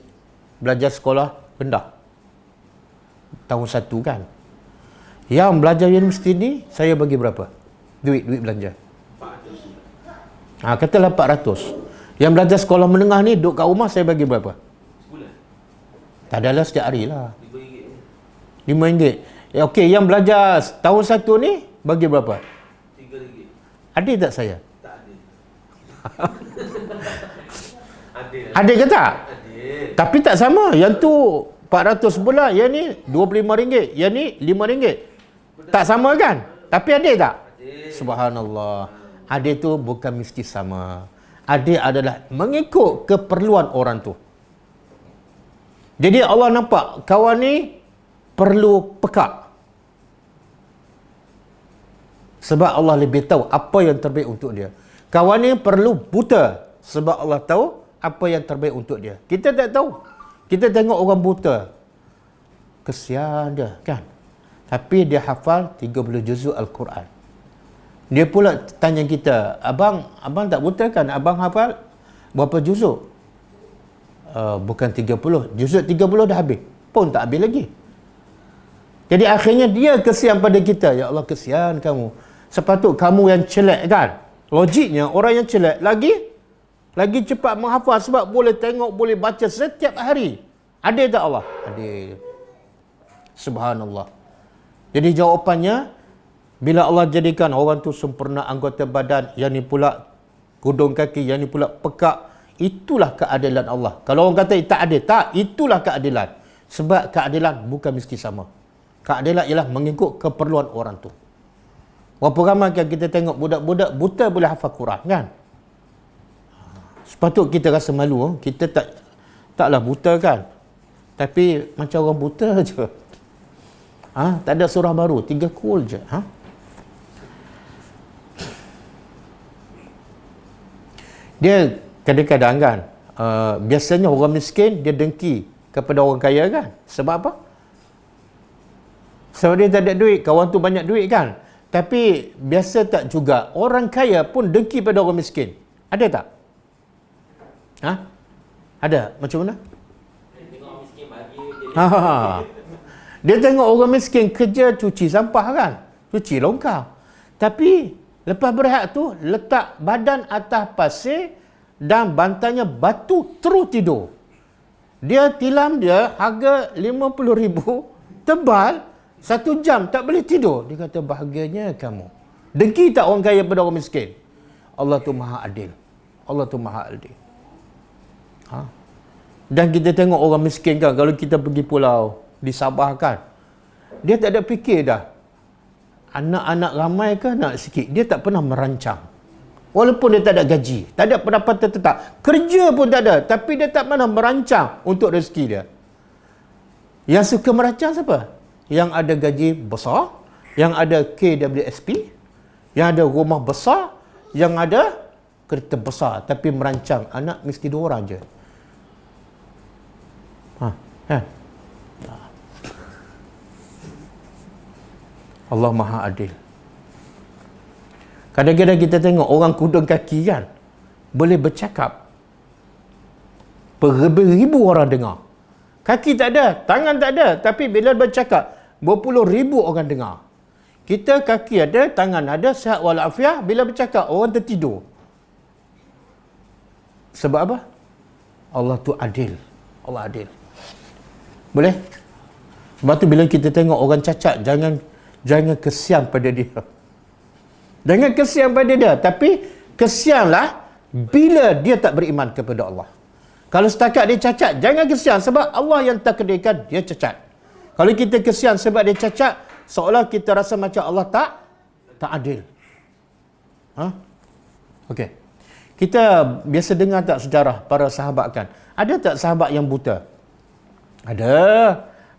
belajar sekolah rendah. Tahun 1 kan. Yang belajar universiti ni saya bagi berapa? Duit belanja. 400. Katalah 400. Yang belajar sekolah menengah ni duduk kat rumah saya bagi berapa? Sebulan. Tak adalah setiap hari lah. RM5. RM5. Okey, yang belajar tahun 1 ni bagi berapa? RM3. Adil tak saya? Tak adil. Adil. Adil ke tak? Adil. Tapi tak sama. Yang tu 400 sebulan, yang ni RM25, yang ni RM5. Tak sama kan? Tapi adil tak? Adil. Subhanallah. Adil tu bukan mesti sama. Adil adalah mengikut keperluan orang tu. Jadi Allah nampak kawan ni perlu pekak. Sebab Allah lebih tahu apa yang terbaik untuk dia. Kawan ni perlu buta. Sebab Allah tahu apa yang terbaik untuk dia. Kita tak tahu. Kita tengok orang buta. Kesian dia kan. Tapi dia hafal 30 juzuk Al-Quran. Dia pula tanya kita, abang tak buta kan? Abang hafal berapa juzuk? Bukan 30. Juzuk 30 dah habis. Pun tak habis lagi. Jadi akhirnya dia kesian pada kita. Ya Allah, kesian kamu. Sepatut kamu yang celak kan? Logiknya orang yang celak lagi cepat menghafal sebab boleh tengok, boleh baca setiap hari. Adil tak Allah? Adil. Subhanallah. Jadi jawapannya, bila Allah jadikan orang tu sempurna anggota badan, yang ni pula hudung kaki, yang ni pula pekak, itulah keadilan Allah. Kalau orang kata tak adil, tak, itulah keadilan. Sebab keadilan bukan mesti sama. Keadilan ialah mengikut keperluan orang tu. Berapa ramai kan kita tengok budak-budak buta boleh hafal Quran kan? Sepatut kita rasa malu. Kita taklah buta kan. Tapi macam orang buta je. Tak ada surah baru, 3 kul je. Dia kadang-kadang kan, biasanya orang miskin dia dengki kepada orang kaya kan. Sebab apa? Sebab dia tak ada duit, kawan tu banyak duit kan. Tapi biasa tak juga orang kaya pun dengki pada orang miskin. Ada tak? Ada? Macam mana? Tengok orang miskin bahagia Dia tengok orang miskin kerja cuci sampah kan, cuci longkang. Tapi lepas berehat tu letak badan atas pasir dan bantalnya batu, terus tidur. Dia tilam dia harga 50,000, tebal, 1 jam tak boleh tidur. Dia kata bahagianya kamu. Dengki tak orang kaya pada orang miskin? Allah tu maha adil. Allah tu maha adil. Dan kita tengok orang miskin kan, kalau kita pergi pulau di Sabah kan, dia tak ada fikir dah anak-anak ramai ke anak sikit. Dia tak pernah merancang. Walaupun dia tak ada gaji, tak ada pendapatan tetap, kerja pun tak ada, tapi dia tak pernah merancang untuk rezeki dia. Yang suka merancang siapa? Yang ada gaji besar, yang ada KWSP, yang ada rumah besar, yang ada kereta besar, tapi merancang anak mesti 2 orang je. Allah Maha Adil. Kadang-kadang kita tengok orang kudung kaki kan, boleh bercakap, beribu orang dengar. Kaki tak ada, tangan tak ada, tapi bila bercakap, berpuluh ribu orang dengar. Kita kaki ada, tangan ada, sihat walafiat, bila bercakap, orang tertidur. Sebab apa? Allah tu adil. Allah adil. Boleh? Sebab tu bila kita tengok orang cacat, jangan kesian pada dia. Jangan kesian pada dia, tapi kesianlah bila dia tak beriman kepada Allah. Kalau setakat dia cacat, jangan kesian sebab Allah yang takdirkan dia cacat. Kalau kita kesian sebab dia cacat, seolah kita rasa macam Allah tak adil. Okey. Kita biasa dengar tak sejarah para sahabat kan? Ada tak sahabat yang buta? Ada.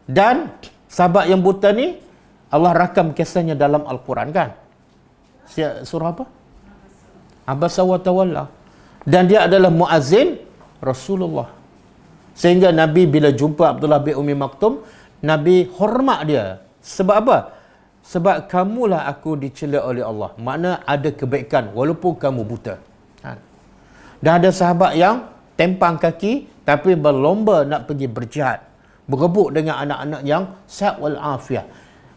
Dan sahabat yang buta ni Allah rakam kisahnya dalam Al-Quran kan? Surah apa? Abasa wa tawalla. Dan dia adalah muazzin Rasulullah. Sehingga Nabi bila jumpa Abdullah bin Umi Maktum, Nabi hormat dia. Sebab apa? Sebab kamulah aku dicela oleh Allah. Makna ada kebaikan walaupun kamu buta. Dan ada sahabat yang tempang kaki tapi berlomba nak pergi berjihad, berebut dengan anak-anak yang sihat wal afiah.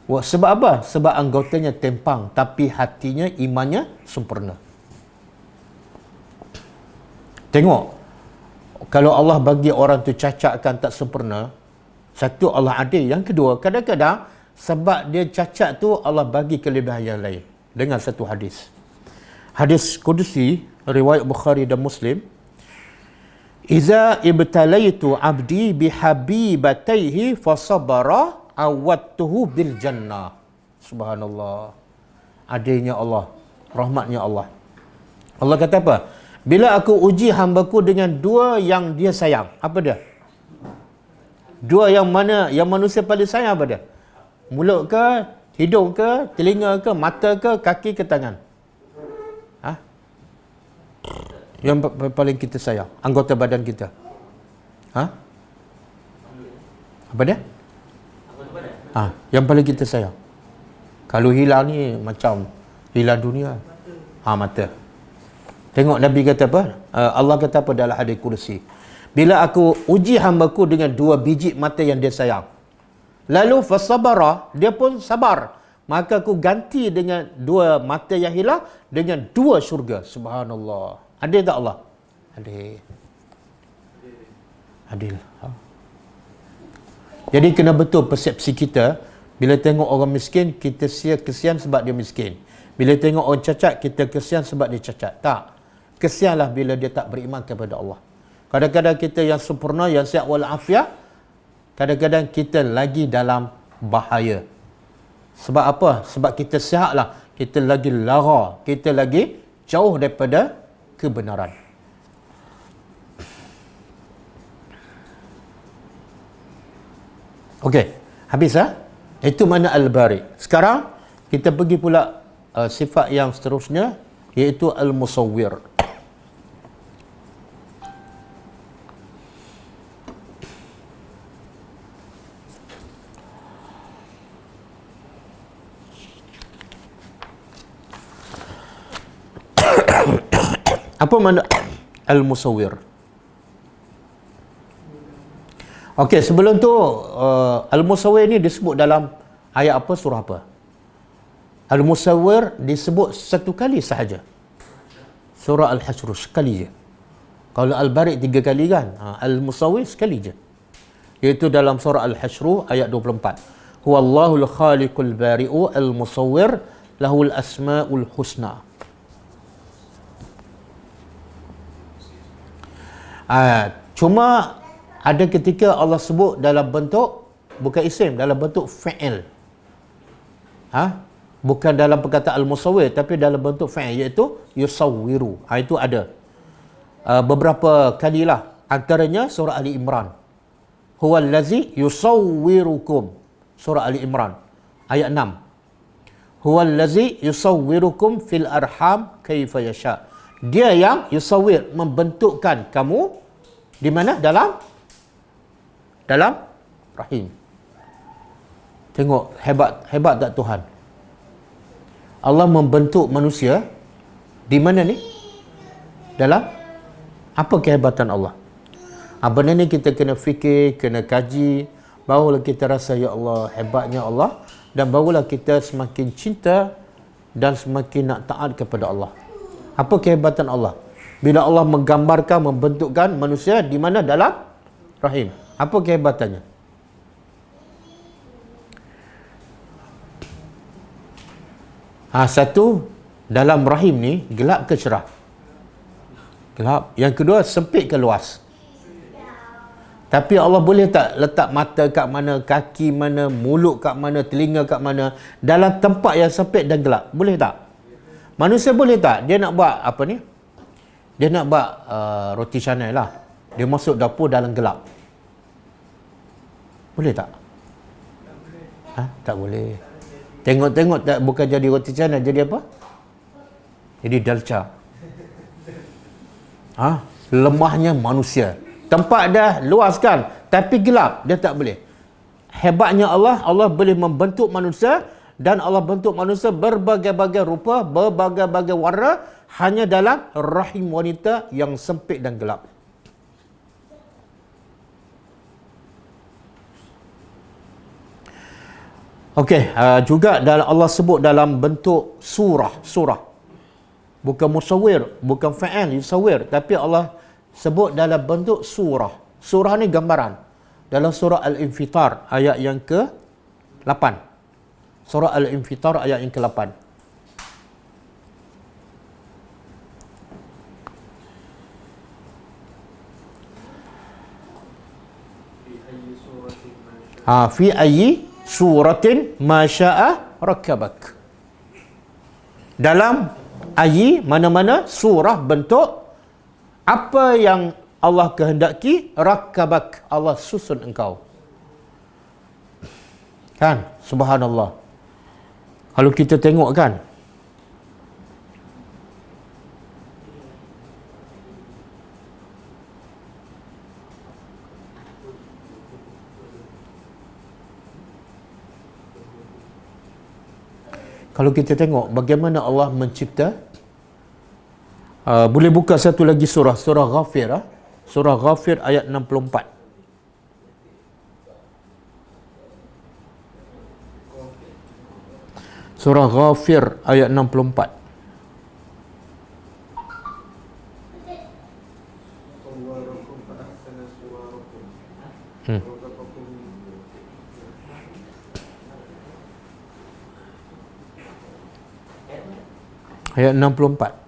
Sebab apa? Sebab anggotanya tempang tapi hatinya, imannya sempurna. Tengok, kalau Allah bagi orang tu cacat kan tak sempurna, satu Allah adil, yang kedua kadang-kadang sebab dia cacat tu Allah bagi kelebihan yang lain. Dengan satu hadis, hadis Qudusi riwayat Bukhari dan Muslim, iza ibtalaitu abdi bihabibataihi fasabara awattuhu bil jannah. Subhanallah, adilnya Allah, rahmatnya Allah. Allah kata apa? Bila aku uji hambaku dengan 2 yang dia sayang. Apa dia? 2 yang mana yang manusia paling sayang apa dia? Mulut ke, hidung ke, telinga ke, mata ke, kaki ke, tangan? Yang paling kita sayang, anggota badan kita. Apa dia? Yang paling kita sayang. Kalau hilang ni macam hilang dunia. Mata. Tengok Nabi kata apa? Allah kata apa dalam hadis Qudsi? Bila aku uji hambaku dengan 2 biji mata yang dia sayang, lalu fasabara, dia pun sabar, maka aku ganti dengan 2 mata yang hilang dengan 2 syurga. Subhanallah. Adil tak Allah? Adil. Adil. Jadi kena betul persepsi kita. Bila tengok orang miskin, kita kesian sebab dia miskin. Bila tengok orang cacat, kita kesian sebab dia cacat. Tak. Kesianlah bila dia tak beriman kepada Allah. Kadang-kadang kita yang sempurna, yang sihat walafiat, kadang-kadang kita lagi dalam bahaya. Sebab apa? Sebab kita sihatlah, kita lagi lara, kita lagi jauh daripada kebenaran. Okey, habis Itu mana al-bari. Sekarang kita pergi pula sifat yang seterusnya, iaitu al-musawwir. Apa makna al-musawwir? Okey, sebelum tu al-musawwir ni disebut dalam ayat apa, surah apa? Al-musawwir disebut satu kali sahaja. Surah Al-Hashr sekali je. Kalau Al-Bari 3 kali kan? Al-musawwir sekali je. Iaitu dalam surah Al-Hashr ayat 24. Huwallahul khaliqul bari'u al-musawwir lahul asmaul husna. Cuma ada ketika Allah sebut dalam bentuk bukan isim, dalam bentuk fi'il. Bukan dalam perkataan al-musawwir, tapi dalam bentuk fi'il, iaitu yusawwiru. Itu ada beberapa kalilah, antaranya surah Ali Imran. Huwallazi yusawwirukum, surah Ali Imran ayat 6. Huwallazi yusawwirukum fil arham kaifa yasha. Dia yang yusawwir, membentukkan kamu di mana? Dalam rahim. Tengok hebat tak Tuhan? Allah membentuk manusia di mana ni? Dalam apa kehebatan Allah? Benda ni kita kena fikir, kena kaji, barulah kita rasa ya Allah, hebatnya Allah, dan barulah kita semakin cinta dan semakin nak taat kepada Allah. Apa kehebatan Allah? Bila Allah menggambarkan, membentukkan manusia di mana? Dalam rahim. Apa kehebatannya? Satu, dalam rahim ni gelap ke cerah? Gelap. Yang kedua, sempit ke luas? Tapi Allah boleh tak letak mata kat mana, kaki mana, mulut kat mana, telinga kat mana, dalam tempat yang sempit dan gelap? Boleh tak? Manusia boleh tak? Dia nak buat apa ni? Dia nak buat roti canai lah. Dia masuk dapur dalam gelap. Boleh tak? Tak boleh. Tengok-tengok tak, bukan jadi roti canai, jadi apa? Jadi dalca. Lemahnya manusia. Tempat dah luas kan, tapi gelap, dia tak boleh. Hebatnya Allah, Allah boleh membentuk manusia, dan Allah bentuk manusia berbagai-bagai rupa, berbagai-bagai warna, hanya dalam rahim wanita yang sempit dan gelap. Okey, juga dalam Allah sebut dalam bentuk surah. Bukan musawwir, bukan fa'il yusawwir, tapi Allah sebut dalam bentuk surah. Surah ni gambaran. Dalam surah Al-Infitar ayat yang ke-8. Surah Al-Infitar ayat yang ke-8. Fi ayyi suratin ma syaa rakkabak. Dalam ayyi, mana-mana, surah, bentuk, apa yang Allah kehendaki, rakkabak, Allah susun engkau. Kan? Subhanallah. Kalau kita tengok kan, kalau kita tengok bagaimana Allah mencipta, boleh buka satu lagi surah Ghafir. Surah Ghafir ayat 64. Surah Ghafir ayat 64. Ayat 64.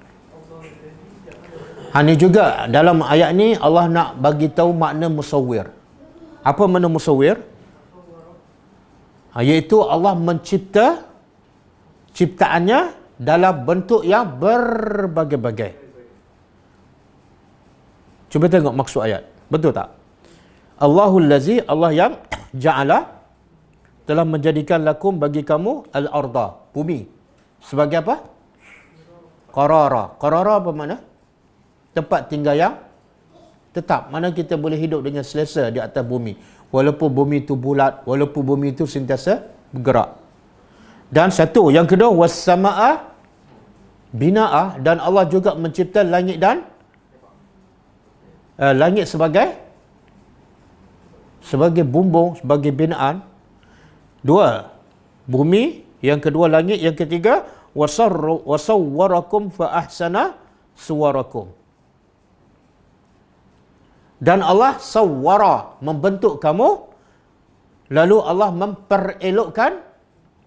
Ini juga dalam ayat ni Allah nak bagi tahu makna musawwir. Apa makna musawwir? Iaitu Allah mencipta ciptaannya dalam bentuk yang berbagai-bagai. Cuba tengok maksud ayat. Betul tak? Allahul Lazi, Allah yang ja'ala telah menjadikan lakum bagi kamu al-arda, bumi. Sebagai apa? Qarara. Qarara apa makna? Tempat tinggal yang tetap. Mana kita boleh hidup dengan selesa di atas bumi. Walaupun bumi itu bulat, walaupun bumi itu sentiasa bergerak. Dan satu, yang kedua, was-sama'a bina'ah, dan Allah juga mencipta langit dan langit sebagai bumbung, sebagai binaan. Dua, bumi. Yang kedua, langit. Yang ketiga, wasawwarakum fa ahsana suwarakum. Dan Allah sawwara, membentuk kamu, lalu Allah memperelokkan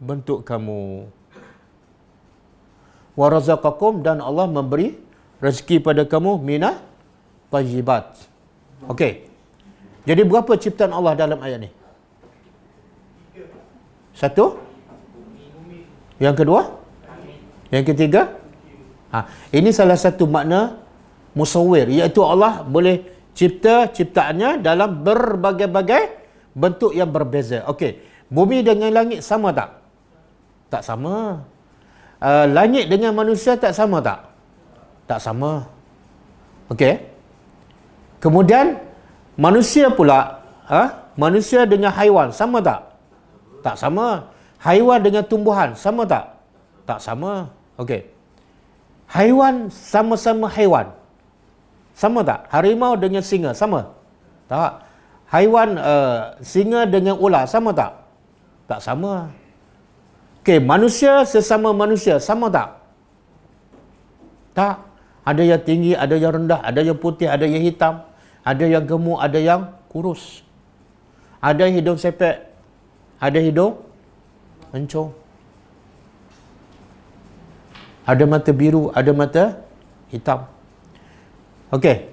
bentuk kamu. Wa razaqakum, dan Allah memberi rezeki pada kamu minah tayyibat. Okey. Jadi berapa ciptaan Allah dalam ayat ni? Satu. Yang kedua? Yang ketiga? Ini salah satu makna musawwir, iaitu Allah boleh cipta ciptaannya dalam berbagai-bagai bentuk yang berbeza. Okey. Bumi dengan langit sama tak? Tak sama. Langit dengan manusia tak sama tak? Tak sama. Okey. Kemudian manusia pula, manusia dengan haiwan sama tak? Tak sama. Haiwan dengan tumbuhan sama tak? Tak sama. Okey. Haiwan sama-sama haiwan. Sama tak? Harimau dengan singa sama? Tak. Haiwan singa dengan ular sama tak? Tak sama. Okey, manusia sesama manusia sama tak? Tak. Ada yang tinggi, ada yang rendah, ada yang putih, ada yang hitam, ada yang gemuk, ada yang kurus. Ada hidung sepek, ada hidung encong. Ada mata biru, ada mata hitam. Okey.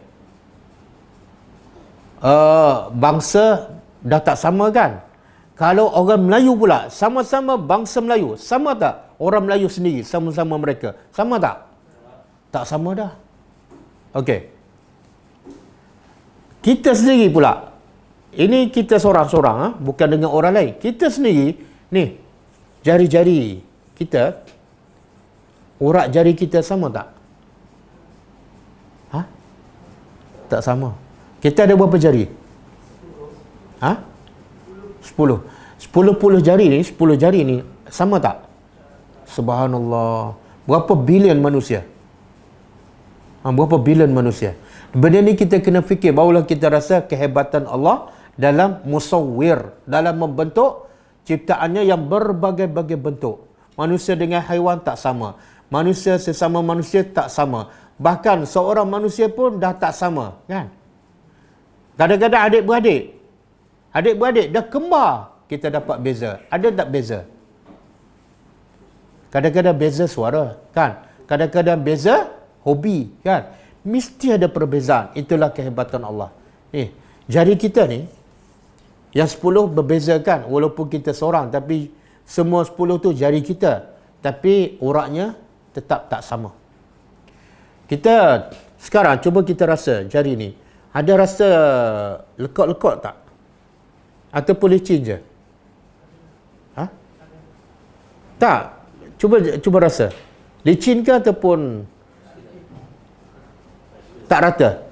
Bangsa dah tak sama kan? Kalau orang Melayu pula, sama-sama bangsa Melayu, sama tak? Orang Melayu sendiri, sama-sama mereka, sama tak? Tak sama dah. Okey. Kita sendiri pula, ini kita seorang-seorang, bukan dengan orang lain. Kita sendiri, ni, jari-jari kita, urat jari kita sama tak? Tak sama. Kita ada berapa jari? 10. 10 jari ni, 10 jari ni sama tak? Subhanallah. Berapa bilion manusia? Berapa bilion manusia? Benda ni kita kena fikir, barulah kita rasa kehebatan Allah dalam musawwir, dalam membentuk ciptaannya yang berbagai-bagai bentuk. Manusia dengan haiwan tak sama. Manusia sesama manusia tak sama. Bahkan seorang manusia pun dah tak sama, kan? Kadang-kadang adik-beradik dah kembar, kita dapat beza. Ada tak beza? Kadang-kadang beza suara, kan? Kadang-kadang beza hobi, kan? Mesti ada perbezaan. Itulah kehebatan Allah. Jari kita ni, yang 10 berbeza, kan? Walaupun kita seorang, tapi semua 10 tu jari kita. Tapi uratnya tetap tak sama. Kita sekarang cuba kita rasa jari ni. Ada rasa lekot-lekot tak? Ataupun licin je? Tak. Cuba rasa. Licin ke ataupun tak rata?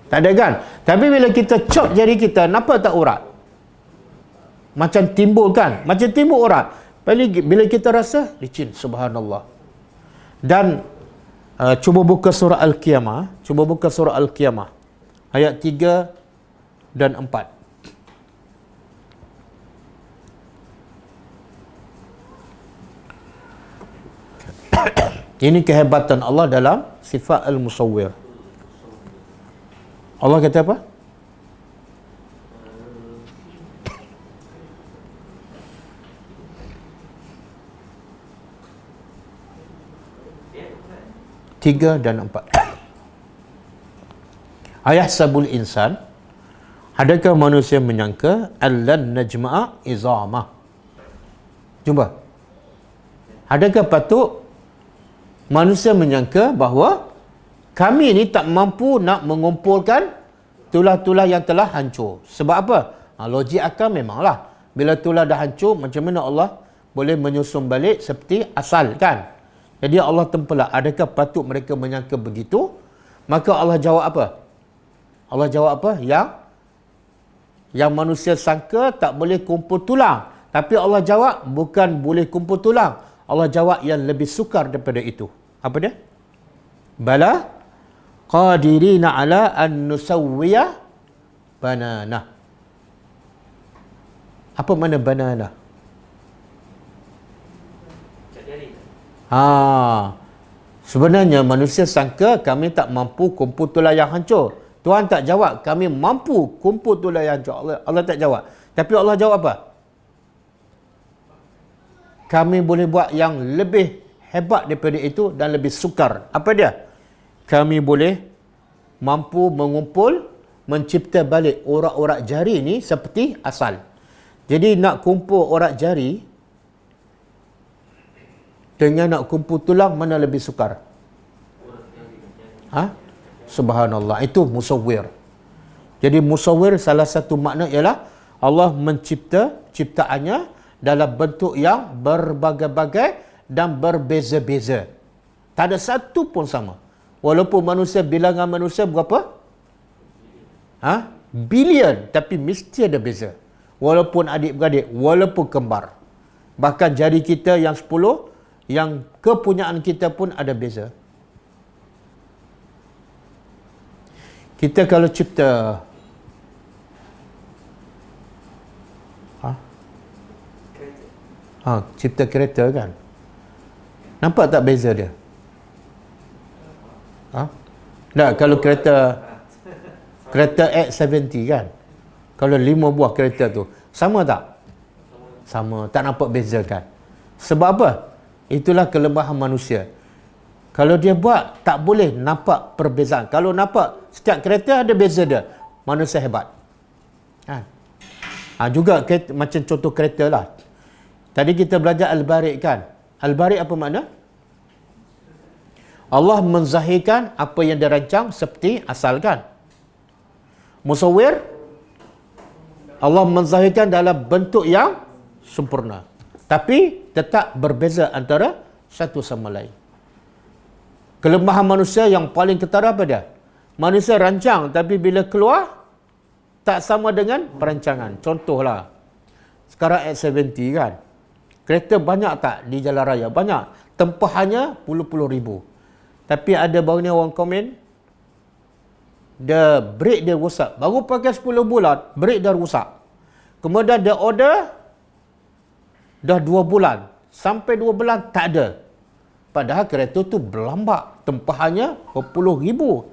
Tak ada kan? Tapi bila kita chop jari kita, nampak tak urat? Macam timbul kan? Macam timbul urat. Bila kita rasa, licin. Subhanallah. Dan cuba buka surah Al-Qiyamah. Cuba buka surah Al-Qiyamah. Ayat 3 dan 4. Ini kehebatan Allah dalam sifat Al-Musawwir. Allah kata apa? Tiga dan 4. Ayahsabul insan, adakah manusia menyangka allan najma'a izamah? Jumpa. Adakah patut manusia menyangka bahawa kami ni tak mampu nak mengumpulkan tulah-tulah yang telah hancur? Sebab apa? Logik akal memanglah bila tulang dah hancur, macam mana Allah boleh menyusun balik seperti asal kan? Jadi Allah tempelak, adakah patut mereka menyangka begitu? Maka Allah jawab apa? Allah jawab apa? Yang manusia sangka tak boleh kumpul tulang. Tapi Allah jawab bukan boleh kumpul tulang. Allah jawab yang lebih sukar daripada itu. Apa dia? Bala qadirina ala an nusawwiya banana. Apa makna banana? Sebenarnya manusia sangka kami tak mampu kumpul tulang yang hancur. Tuhan tak jawab kami mampu kumpul tulang yang hancur. Allah tak jawab. Tapi Allah jawab apa? Kami boleh buat yang lebih hebat daripada itu dan lebih sukar. Apa dia? Kami boleh mampu mengumpul, mencipta balik urat-urat jari ni seperti asal. Jadi nak kumpul urat jari dengan nak kumpul tulang, mana lebih sukar? Subhanallah. Itu musawwir. Jadi musawwir salah satu makna ialah Allah mencipta ciptaannya dalam bentuk yang berbagai-bagai dan berbeza-beza. Tak ada satu pun sama. Walaupun manusia, bilangan manusia berapa? Bilion. Tapi mesti ada beza. Walaupun adik-beradik, walaupun kembar. Bahkan jari kita yang 10, yang kepunyaan kita pun ada beza. Kita kalau cipta cipta kereta kan, nampak tak beza dia? Tak, kalau kereta X70 kan, kalau 5 buah kereta tu sama tak? Sama, tak nampak beza kan? Sebab apa? Itulah kelemahan manusia. Kalau dia buat, tak boleh nampak perbezaan. Kalau nampak setiap kereta ada beza dia, manusia hebat kan? Juga kereta, macam contoh kereta lah. Tadi kita belajar Al-Bari' kan? Al-Bari' apa makna? Allah menzahirkan apa yang dirancang seperti asal kan? Musawwir, Allah menzahirkan dalam bentuk yang sempurna. Tapi tetap berbeza antara satu sama lain. Kelemahan manusia yang paling ketara apa dia? Manusia rancang tapi bila keluar tak sama dengan perancangan. Contohlah, sekarang X70 kan? Kereta banyak tak di jalan raya? Banyak. Tempahannya puluh-puluh ribu. Tapi ada baru ni orang komen, brake dia rosak. Baru pakai 10 bulan, brake dah rosak. Kemudian dia order, dah 2 bulan. Sampai 2 bulan tak ada. Padahal kereta tu berlambak. Tempahannya berpuluh ribu.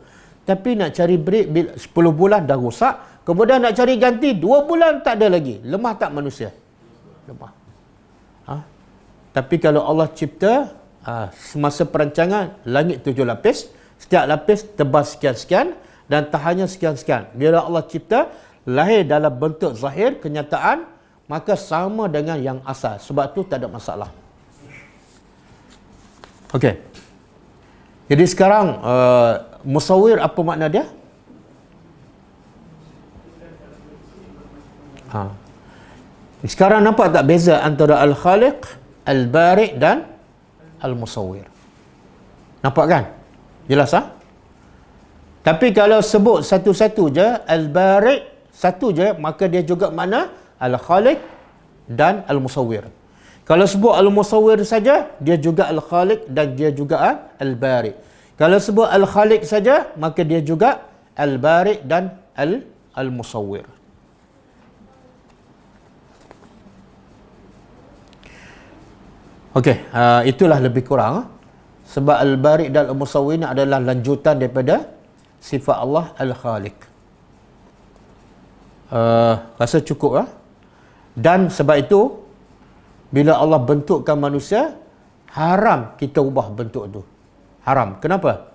Tapi nak cari brake 10 bulan dah rosak. Kemudian nak cari ganti 2 bulan tak ada lagi. Lemah tak manusia? Lemah. Tapi kalau Allah cipta, semasa perancangan, langit 7 lapis. Setiap lapis tebal sekian-sekian dan tahannya sekian-sekian. Bila Allah cipta, lahir dalam bentuk zahir, kenyataan, maka sama dengan yang asal. Sebab tu tak ada masalah. Okey. Jadi sekarang, musawwir apa makna dia? Sekarang nampak tak beza antara Al-Khaliq, Al-Bari' dan Al-Musawwir? Nampak kan? Jelas Tapi kalau sebut satu-satu je, Al-Bari' satu je, maka dia juga makna Al-Khaliq dan Al-Musawwir. Kalau sebut Al-Musawwir saja, dia juga Al-Khaliq dan dia juga Al-Bari'. Kalau sebut Al-Khaliq saja, maka dia juga Al-Bari' dan Al-Musawwir. Okey, itulah lebih kurang. Sebab Al-Bari' dan Al-Musawwir ini adalah lanjutan daripada sifat Allah Al-Khaliq. Rasa cukup Dan sebab itu, bila Allah bentukkan manusia, haram kita ubah bentuk itu. Haram. Kenapa?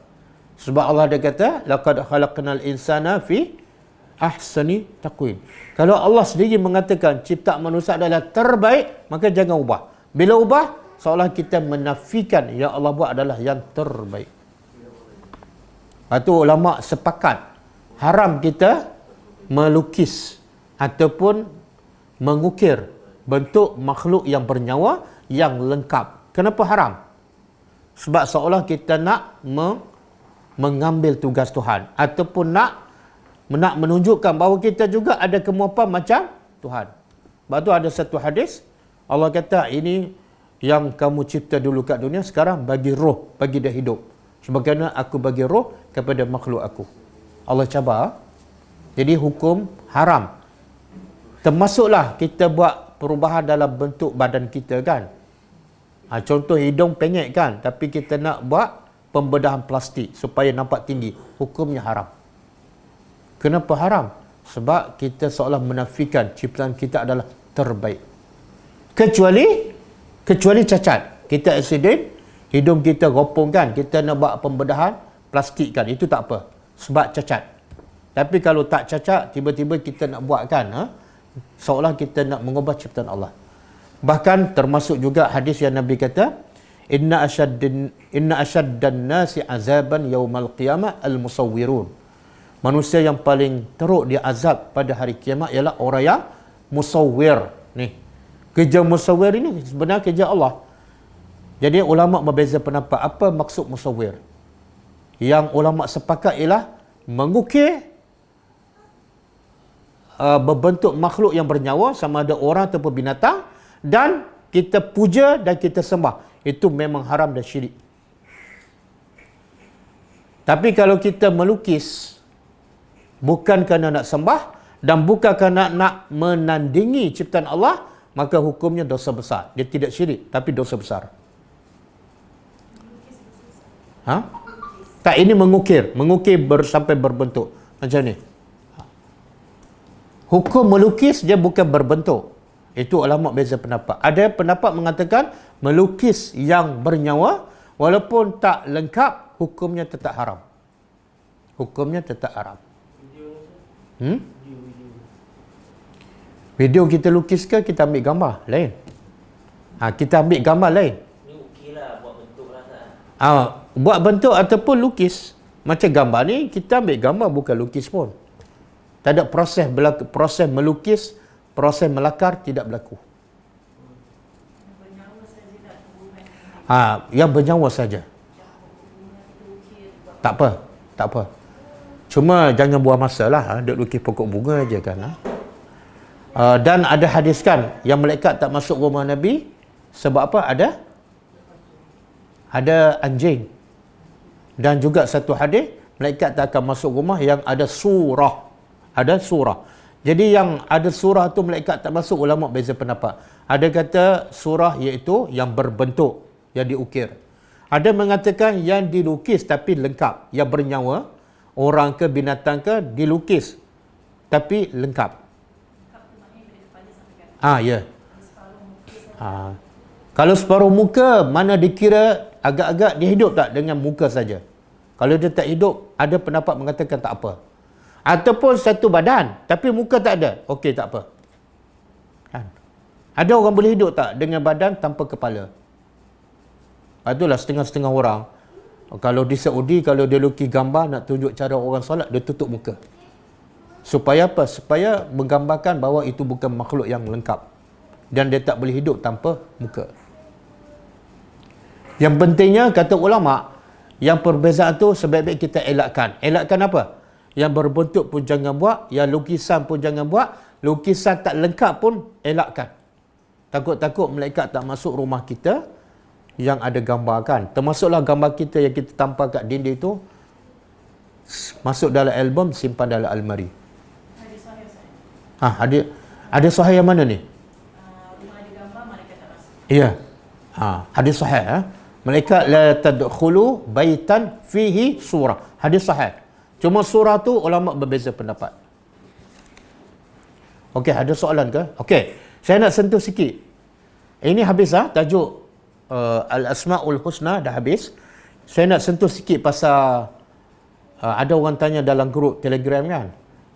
Sebab Allah ada kata, laqad khalaqnal insana fi ahsani taqwim. Kalau Allah sendiri mengatakan cipta manusia adalah terbaik, maka jangan ubah. Bila ubah, seolah kita menafikan yang Allah buat adalah yang terbaik. Lepas tu ulama sepakat haram kita melukis ataupun mengukir bentuk makhluk yang bernyawa yang lengkap. Kenapa haram? Sebab seolah kita nak mengambil tugas Tuhan ataupun nak menunjukkan bahawa kita juga ada kemampuan macam Tuhan. Sebab tu ada satu hadis, Allah kata, ini yang kamu cipta dulu kat dunia, sekarang bagi roh, bagi dia hidup. Sebagaimana aku bagi roh kepada makhluk aku. Allah cabar. Jadi hukum haram. Termasuklah kita buat perubahan dalam bentuk badan kita kan. Contoh hidung penyek kan, tapi kita nak buat pembedahan plastik supaya nampak tinggi. Hukumnya haram. Kenapa haram? Sebab kita seolah menafikan ciptaan kita adalah terbaik. Kecuali cacat. Kita aksiden, hidung kita ropong kan, kita nak buat pembedahan plastik kan, itu tak apa. Sebab cacat. Tapi kalau tak cacat, tiba-tiba kita nak buat kan, seolah kita nak mengubah ciptaan Allah. Bahkan termasuk juga hadis yang Nabi kata, Inna asyaddan nasi azaban yaumal qiyamah al-musawwirun. Manusia yang paling teruk dia azab pada hari kiamat ialah orang yang musawwir. Ni. Kerja musawwir ini sebenarnya kerja Allah. Jadi ulama berbeza pendapat apa maksud musawwir. Yang ulama sepakat ialah mengukir berbentuk makhluk yang bernyawa, sama ada orang ataupun binatang, dan kita puja dan kita sembah. Itu memang haram dan syirik. Tapi kalau kita melukis bukan kerana nak sembah dan bukan kerana nak menandingi ciptaan Allah, maka hukumnya dosa besar. Dia tidak syirik, tapi dosa besar. Tak, ini mengukir sampai berbentuk. Macam ni. Hukum melukis dia bukan berbentuk. Itu ulama beza pendapat. Ada pendapat mengatakan melukis yang bernyawa walaupun tak lengkap, hukumnya tetap haram. Hukumnya tetap haram. Video kita lukis ke kita ambil gambar? Lain. Kita ambil gambar lain. Ni okey lah buat bentuk lah. Buat bentuk ataupun lukis. Macam gambar ni, kita ambil gambar bukan lukis pun. Tak ada proses melukis, proses melakar tidak berlaku. Bernyawa saja tak tumbuhan. Yang bernyawa saja. Tak apa. Cuma jangan buang masa lah, duk lukis pokok bunga aja kan. Dan ada hadis kan, yang malaikat tak masuk rumah Nabi, sebab apa? Ada anjing. Dan juga satu hadis, malaikat tak akan masuk rumah yang ada surah. Ada surah. Jadi yang ada surah tu malaikat tak masuk, ulama beza pendapat. Ada kata surah iaitu yang berbentuk, yang diukir. Ada mengatakan yang dilukis tapi lengkap, yang bernyawa, orang ke binatang ke dilukis tapi lengkap. Ya. Kalau separuh muka, mana dikira agak-agak dia hidup tak dengan muka saja. Kalau dia tak hidup, ada pendapat mengatakan tak apa. Ataupun satu badan tapi muka tak ada, okey tak apa. Kan? Ada orang boleh hidup tak dengan badan tanpa kepala? Itulah setengah-setengah orang. Kalau di Saudi, kalau dia lukis gambar nak tunjuk cara orang solat, dia tutup muka. Supaya apa? Supaya menggambarkan bahawa itu bukan makhluk yang lengkap. Dan dia tak boleh hidup tanpa muka. Yang pentingnya, kata ulama, yang perbezaan tu sebaik-baik kita elakkan. Elakkan apa? Yang berbentuk pun jangan buat, yang lukisan pun jangan buat, lukisan tak lengkap pun elakkan. Takut-takut malaikat tak masuk rumah kita yang ada gambar kan. Termasuklah gambar kita yang kita tampal kat dinding tu, masuk dalam album, simpan dalam almari. Ada sahih yang mana ni? Rumah ada gambar, malaikat tak masuk. Ya. Hadis sahih. Malaikat la tadkhulu baitan fihi surah. Hadis sahih. Cuma surah tu ulama berbeza pendapat. Okey, ada soalan ke? Okey, saya nak sentuh sikit. Ini habis tajuk Al-Asma'ul Husna dah habis. Saya nak sentuh sikit pasal ada orang tanya dalam grup Telegram kan,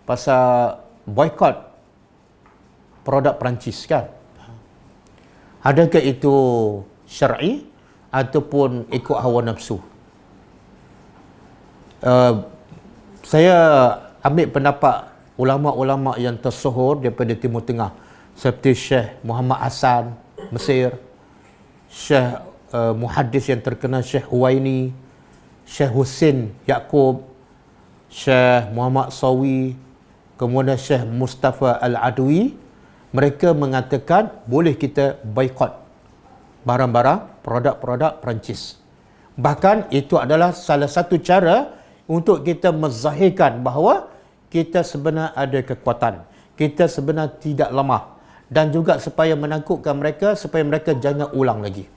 pasal boykot produk Perancis kan. Adakah itu syar'i ataupun ikut hawa nafsu? Saya ambil pendapat ulama-ulama yang tersohor daripada Timur Tengah. seperti Syekh Muhammad Hassan Mesir, Syekh muhaddis yang terkenal Syekh Huwaini, Syekh Husin Yaqub, Syekh Muhammad Sawi, kemudian Syekh Mustafa Al-Adwi, mereka mengatakan boleh kita boikot barang-barang produk-produk Perancis. Bahkan itu adalah salah satu cara untuk kita menzahirkan bahawa kita sebenarnya ada kekuatan, kita sebenarnya tidak lemah, dan juga supaya menakutkan mereka supaya mereka jangan ulang lagi.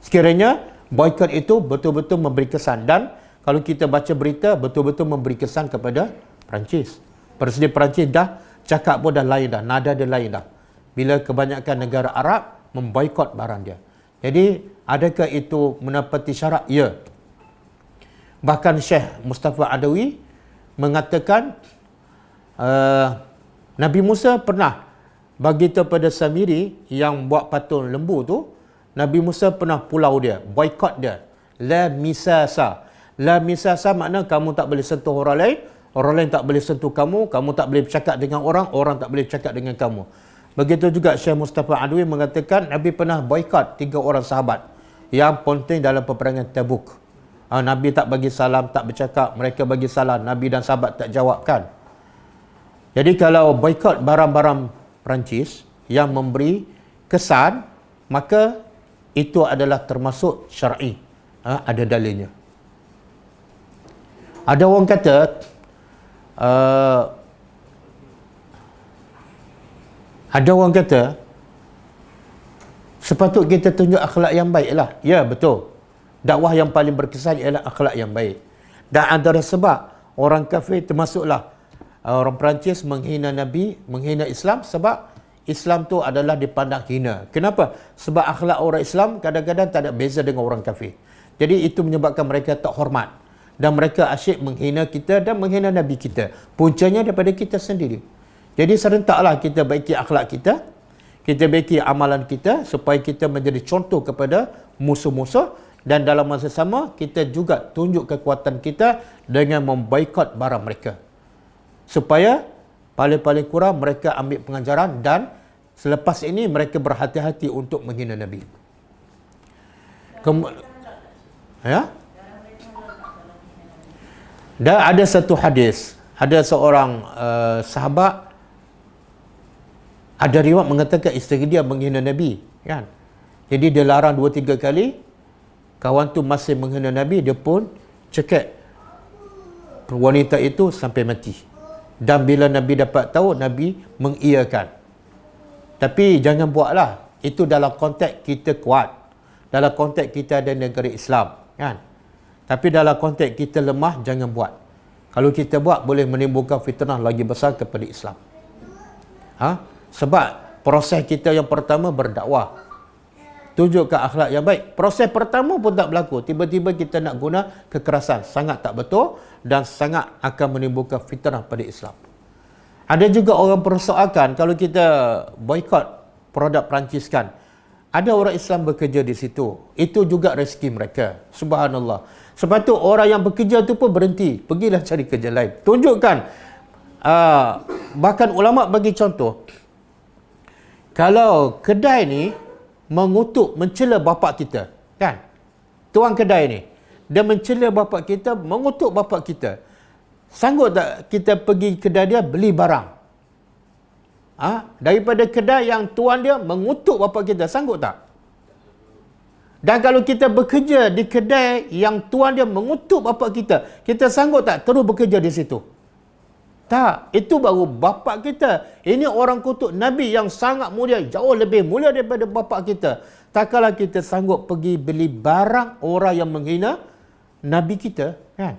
Sekiranya boikot itu betul-betul memberi kesan, dan kalau kita baca berita betul-betul memberi kesan kepada Perancis. Presiden Perancis dah cakap pun dah lain dah, nada dia lain dah bila kebanyakan negara Arab memboikot barang dia. Jadi adakah itu menepati syarat? Ya. Bahkan Syekh Mustafa Adawi mengatakan Nabi Musa pernah bagi tahu pada Samiri yang buat patung lembu tu, Nabi Musa pernah pulau dia, boikot dia. La misasa. La misasa makna kamu tak boleh sentuh orang lain tak boleh sentuh kamu, kamu tak boleh bercakap dengan orang, orang tak boleh bercakap dengan kamu. Begitu juga Syekh Mustafa Adwi mengatakan Nabi pernah boikot 3 orang sahabat yang penting dalam peperangan Tabuk. Nabi tak bagi salam, tak bercakap, mereka bagi salam, Nabi dan sahabat tak jawabkan. Jadi kalau boikot barang-barang Perancis yang memberi kesan, maka itu adalah termasuk syar'i. Ada dalilnya. Ada orang kata sepatut kita tunjuk akhlak yang baik lah. Ya, betul. Dakwah yang paling berkesan ialah akhlak yang baik. Dan antara sebab orang kafir termasuklah orang Perancis menghina Nabi, menghina Islam, sebab Islam tu adalah dipandang hina. Kenapa? Sebab akhlak orang Islam kadang-kadang tak ada beza dengan orang kafir. Jadi itu menyebabkan mereka tak hormat. Dan mereka asyik menghina kita dan menghina Nabi kita. Puncanya daripada kita sendiri. Jadi serentaklah kita baiki akhlak kita baiki amalan kita supaya kita menjadi contoh kepada musuh-musuh, dan dalam masa sama kita juga tunjuk kekuatan kita dengan memboikot barang mereka. Supaya paling-paling kurang mereka ambil pengajaran dan selepas ini mereka berhati-hati untuk menghina Nabi. Ya? Dan ada satu hadis, ada seorang sahabat, ada riwayat mengatakan isteri dia menghina Nabi, kan? Jadi dia larang 2-3 kali, kawan tu masih menghina Nabi, dia pun cekik wanita itu sampai mati. Dan bila Nabi dapat tahu, Nabi mengiyakan. Tapi jangan buatlah, itu dalam konteks kita kuat, dalam konteks kita ada negara Islam, kan? Tapi dalam konteks kita lemah, jangan buat. Kalau kita buat, boleh menimbulkan fitnah lagi besar kepada Islam. Sebab proses kita yang pertama berdakwah, tunjukkan akhlak yang baik. Proses pertama pun tak berlaku, tiba-tiba kita nak guna kekerasan, sangat tak betul dan sangat akan menimbulkan fitnah pada Islam. Ada juga orang persoalkan kalau kita boikot produk Perancis, kan, ada orang Islam bekerja di situ, itu juga rezeki mereka. Subhanallah. Sebab tu orang yang bekerja tu pun berhenti, pergilah cari kerja lain. Tunjukkan. Bahkan ulama bagi contoh, kalau kedai ni mengutuk, mencela bapa kita, kan, tuan kedai ni dia mencela bapa kita, mengutuk bapa kita, sanggup tak kita pergi kedai dia beli barang daripada kedai yang tuan dia mengutuk bapa kita? Sanggup tak? Dan kalau kita bekerja di kedai yang tuan dia mengutuk bapa kita, kita sanggup tak terus bekerja di situ? Tak, itu baru bapa kita. Ini orang kutuk Nabi yang sangat mulia, jauh lebih mulia daripada bapa kita. Takkanlah kita sanggup pergi beli barang orang yang menghina Nabi kita, kan?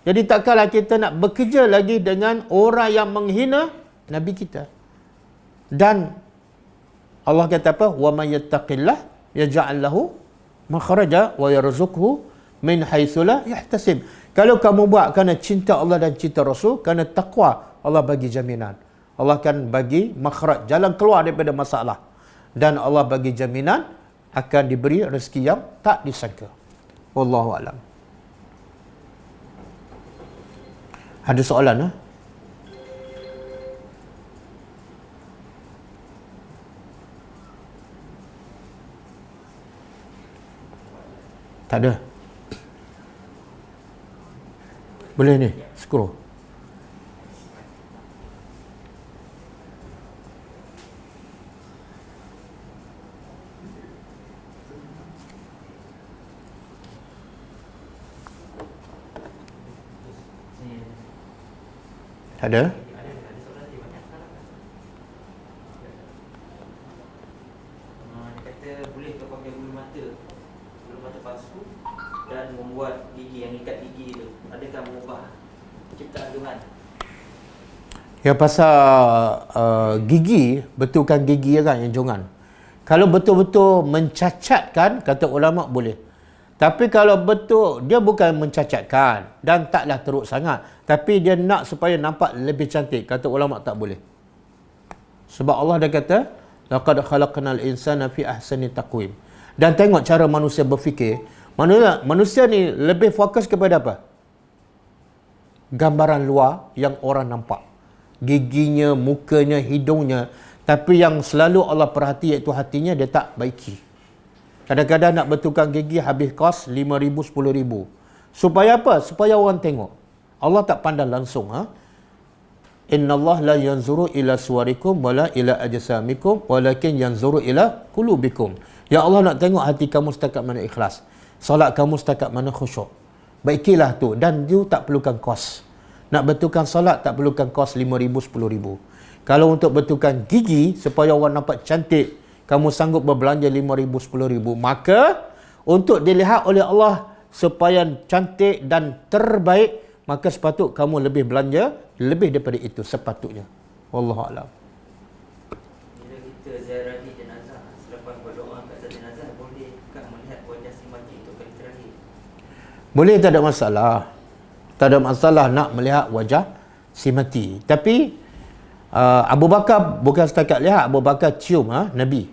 Jadi takkanlah kita nak bekerja lagi dengan orang yang menghina Nabi kita. Dan Allah kata apa? Wa may yattaqillah yaj'al lahu makhraja wa yarzuqhu min haitsu la yahtasib. Kalau kamu buat kerana cinta Allah dan cinta Rasul, kerana takwa, Allah bagi jaminan. Allah akan bagi makhraj, jalan keluar daripada masalah. Dan Allah bagi jaminan akan diberi rezeki yang tak disangka. Wallahu a'lam. Ada soalan? Tak ada. Boleh ni, scroll. Tak ada. Ada soalan dia banyak sekarang. Dia kata boleh ke pakai bulu mata palsu dan membuat gigi yang ikat gigi itu, adakah mengubah ciptaan Tuhan? Yang pasal gigi, betulkan gigi kan yang jongan. Kalau betul-betul mencacatkan, kata ulama boleh. Tapi kalau betul dia bukan mencacatkan dan taklah teruk sangat, tapi dia nak supaya nampak lebih cantik, kata ulama tak boleh. Sebab Allah dah kata, laqad khalaqnal insana fi ahsani taqwim. Dan tengok cara manusia berfikir. Manusia ni lebih fokus kepada apa? Gambaran luar yang orang nampak. Giginya, mukanya, hidungnya. Tapi yang selalu Allah perhati iaitu hatinya, dia tak baiki. Kadang-kadang nak betulkan gigi habis kos 5,000, 10,000. Supaya apa? Supaya orang tengok. Allah tak pandang langsung. Inna Allah la yanzuru ila suwarikum wala ila ajsamikum walakin yanzuru ila qulubikum. Ya Allah nak tengok hati kamu setakat mana ikhlas. Solat kamu setakat mana khusyuk. Baikilah tu. Dan dia tak perlukan kos. Nak betulkan solat tak perlukan kos 5,000, 10,000. Kalau untuk betulkan gigi supaya orang nampak cantik, kamu sanggup berbelanja 5,000, 10,000, maka untuk dilihat oleh Allah supaya cantik dan terbaik, maka sepatut kamu lebih belanja lebih daripada itu sepatutnya. Wallahu a'lam. Bila kita ziarahi jenazah, selepas berdoa kat atas jenazah, bolehkah melihat wajah si mati itu kali terakhir? Boleh, tak ada masalah. Tak ada masalah nak melihat wajah si mati. Tapi Abu Bakar bukan setakat lihat, Abu Bakar cium Nabi,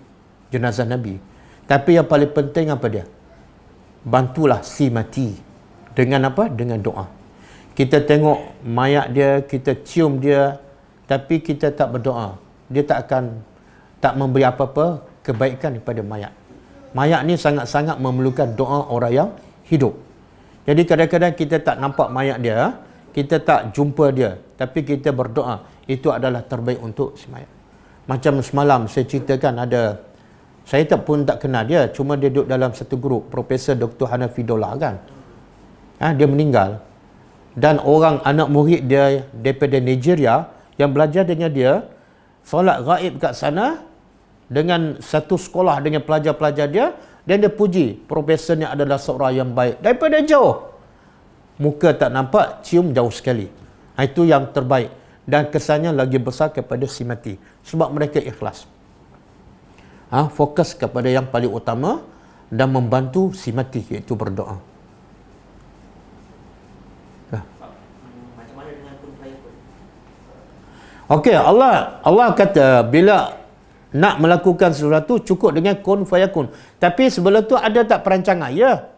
jenazah Nabi. Tapi yang paling penting apa dia? Bantulah si mati. Dengan apa? Dengan doa. Kita tengok mayat dia, kita cium dia, tapi kita tak berdoa, dia tak memberi apa-apa kebaikan kepada mayat. Mayat ni sangat-sangat memerlukan doa orang yang hidup. Jadi kadang-kadang kita tak nampak mayat dia, kita tak jumpa dia, tapi kita berdoa, itu adalah terbaik untuk si mayat. Macam semalam saya ceritakan, ada, saya tak kenal dia, cuma dia duduk dalam satu grup, Profesor Dr. Hanafidullah kan. Dia meninggal. Dan orang anak murid dia daripada Nigeria yang belajar dengan dia, solat gaib kat sana dengan satu sekolah dengan pelajar-pelajar dia, dan dia puji profesor ni adalah seorang yang baik daripada jauh. Muka tak nampak, cium jauh sekali. Itu yang terbaik. Dan kesannya lagi besar kepada si mati. Sebab mereka ikhlas. Fokus kepada yang paling utama dan membantu si mati, iaitu berdoa. Macam mana dengan kun fayakun? Okey, Allah kata bila nak melakukan sesuatu cukup dengan kun fayakun. Tapi sebelum tu ada tak perancangan? Ya.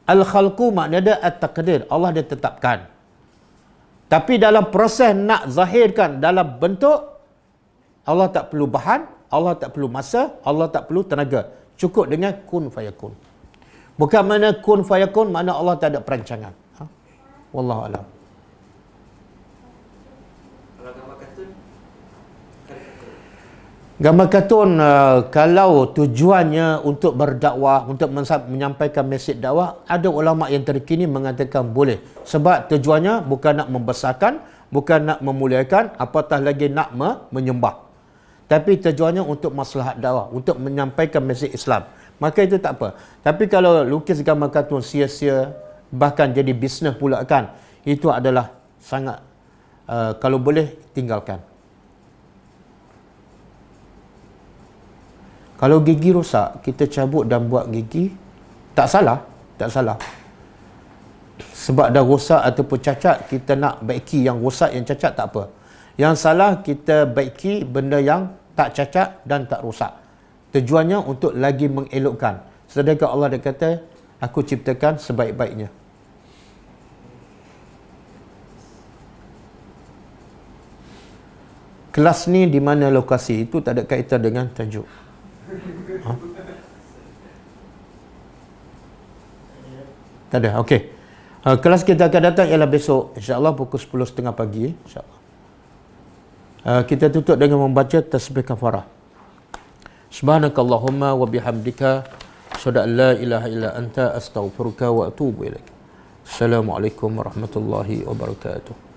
Al-khalqu maknanya at-taqdir. Allah dia tetapkan. Tapi dalam proses nak zahirkan dalam bentuk, Allah tak perlu bahan, Allah tak perlu masa, Allah tak perlu tenaga. Cukup dengan kun fayakun. Bukan mana kun fayakun, makna Allah tak ada perancangan. Wallahu a'lam. Kalau gambar kartun, Gambar kartun, kalau tujuannya untuk berdakwah, untuk menyampaikan mesej dakwah, ada ulama yang terkini mengatakan boleh. Sebab tujuannya bukan nak membesarkan, bukan nak memuliakan, apatah lagi nak menyembah. Tapi tujuannya untuk maslahat dakwah, untuk menyampaikan mesej Islam. Maka itu tak apa. Tapi kalau lukis gambar kartun sia-sia, bahkan jadi bisnes pula kan, itu adalah sangat, kalau boleh tinggalkan. Kalau gigi rosak, kita cabut dan buat gigi, tak salah, tak salah. Sebab dah rosak ataupun cacat, kita nak baiki yang rosak, yang cacat tak apa. Yang salah, kita baiki benda yang tak cacat dan tak rosak. Tujuannya untuk lagi mengelokkan. Sedangkan Allah dia kata, aku ciptakan sebaik-baiknya. Kelas ni di mana lokasi, itu tak ada kaitan dengan tajuk. Tak ada. Okey. Kelas kita akan datang ialah besok, insya-Allah pukul 10.30 pagi, insya-Allah. Kita tutup dengan membaca tasbih kafarah. Subhanakallahumma wa bihamdika asyhadu an la ilaha illa anta astaghfiruka wa atubu ilaik. Assalamualaikum warahmatullahi wabarakatuh.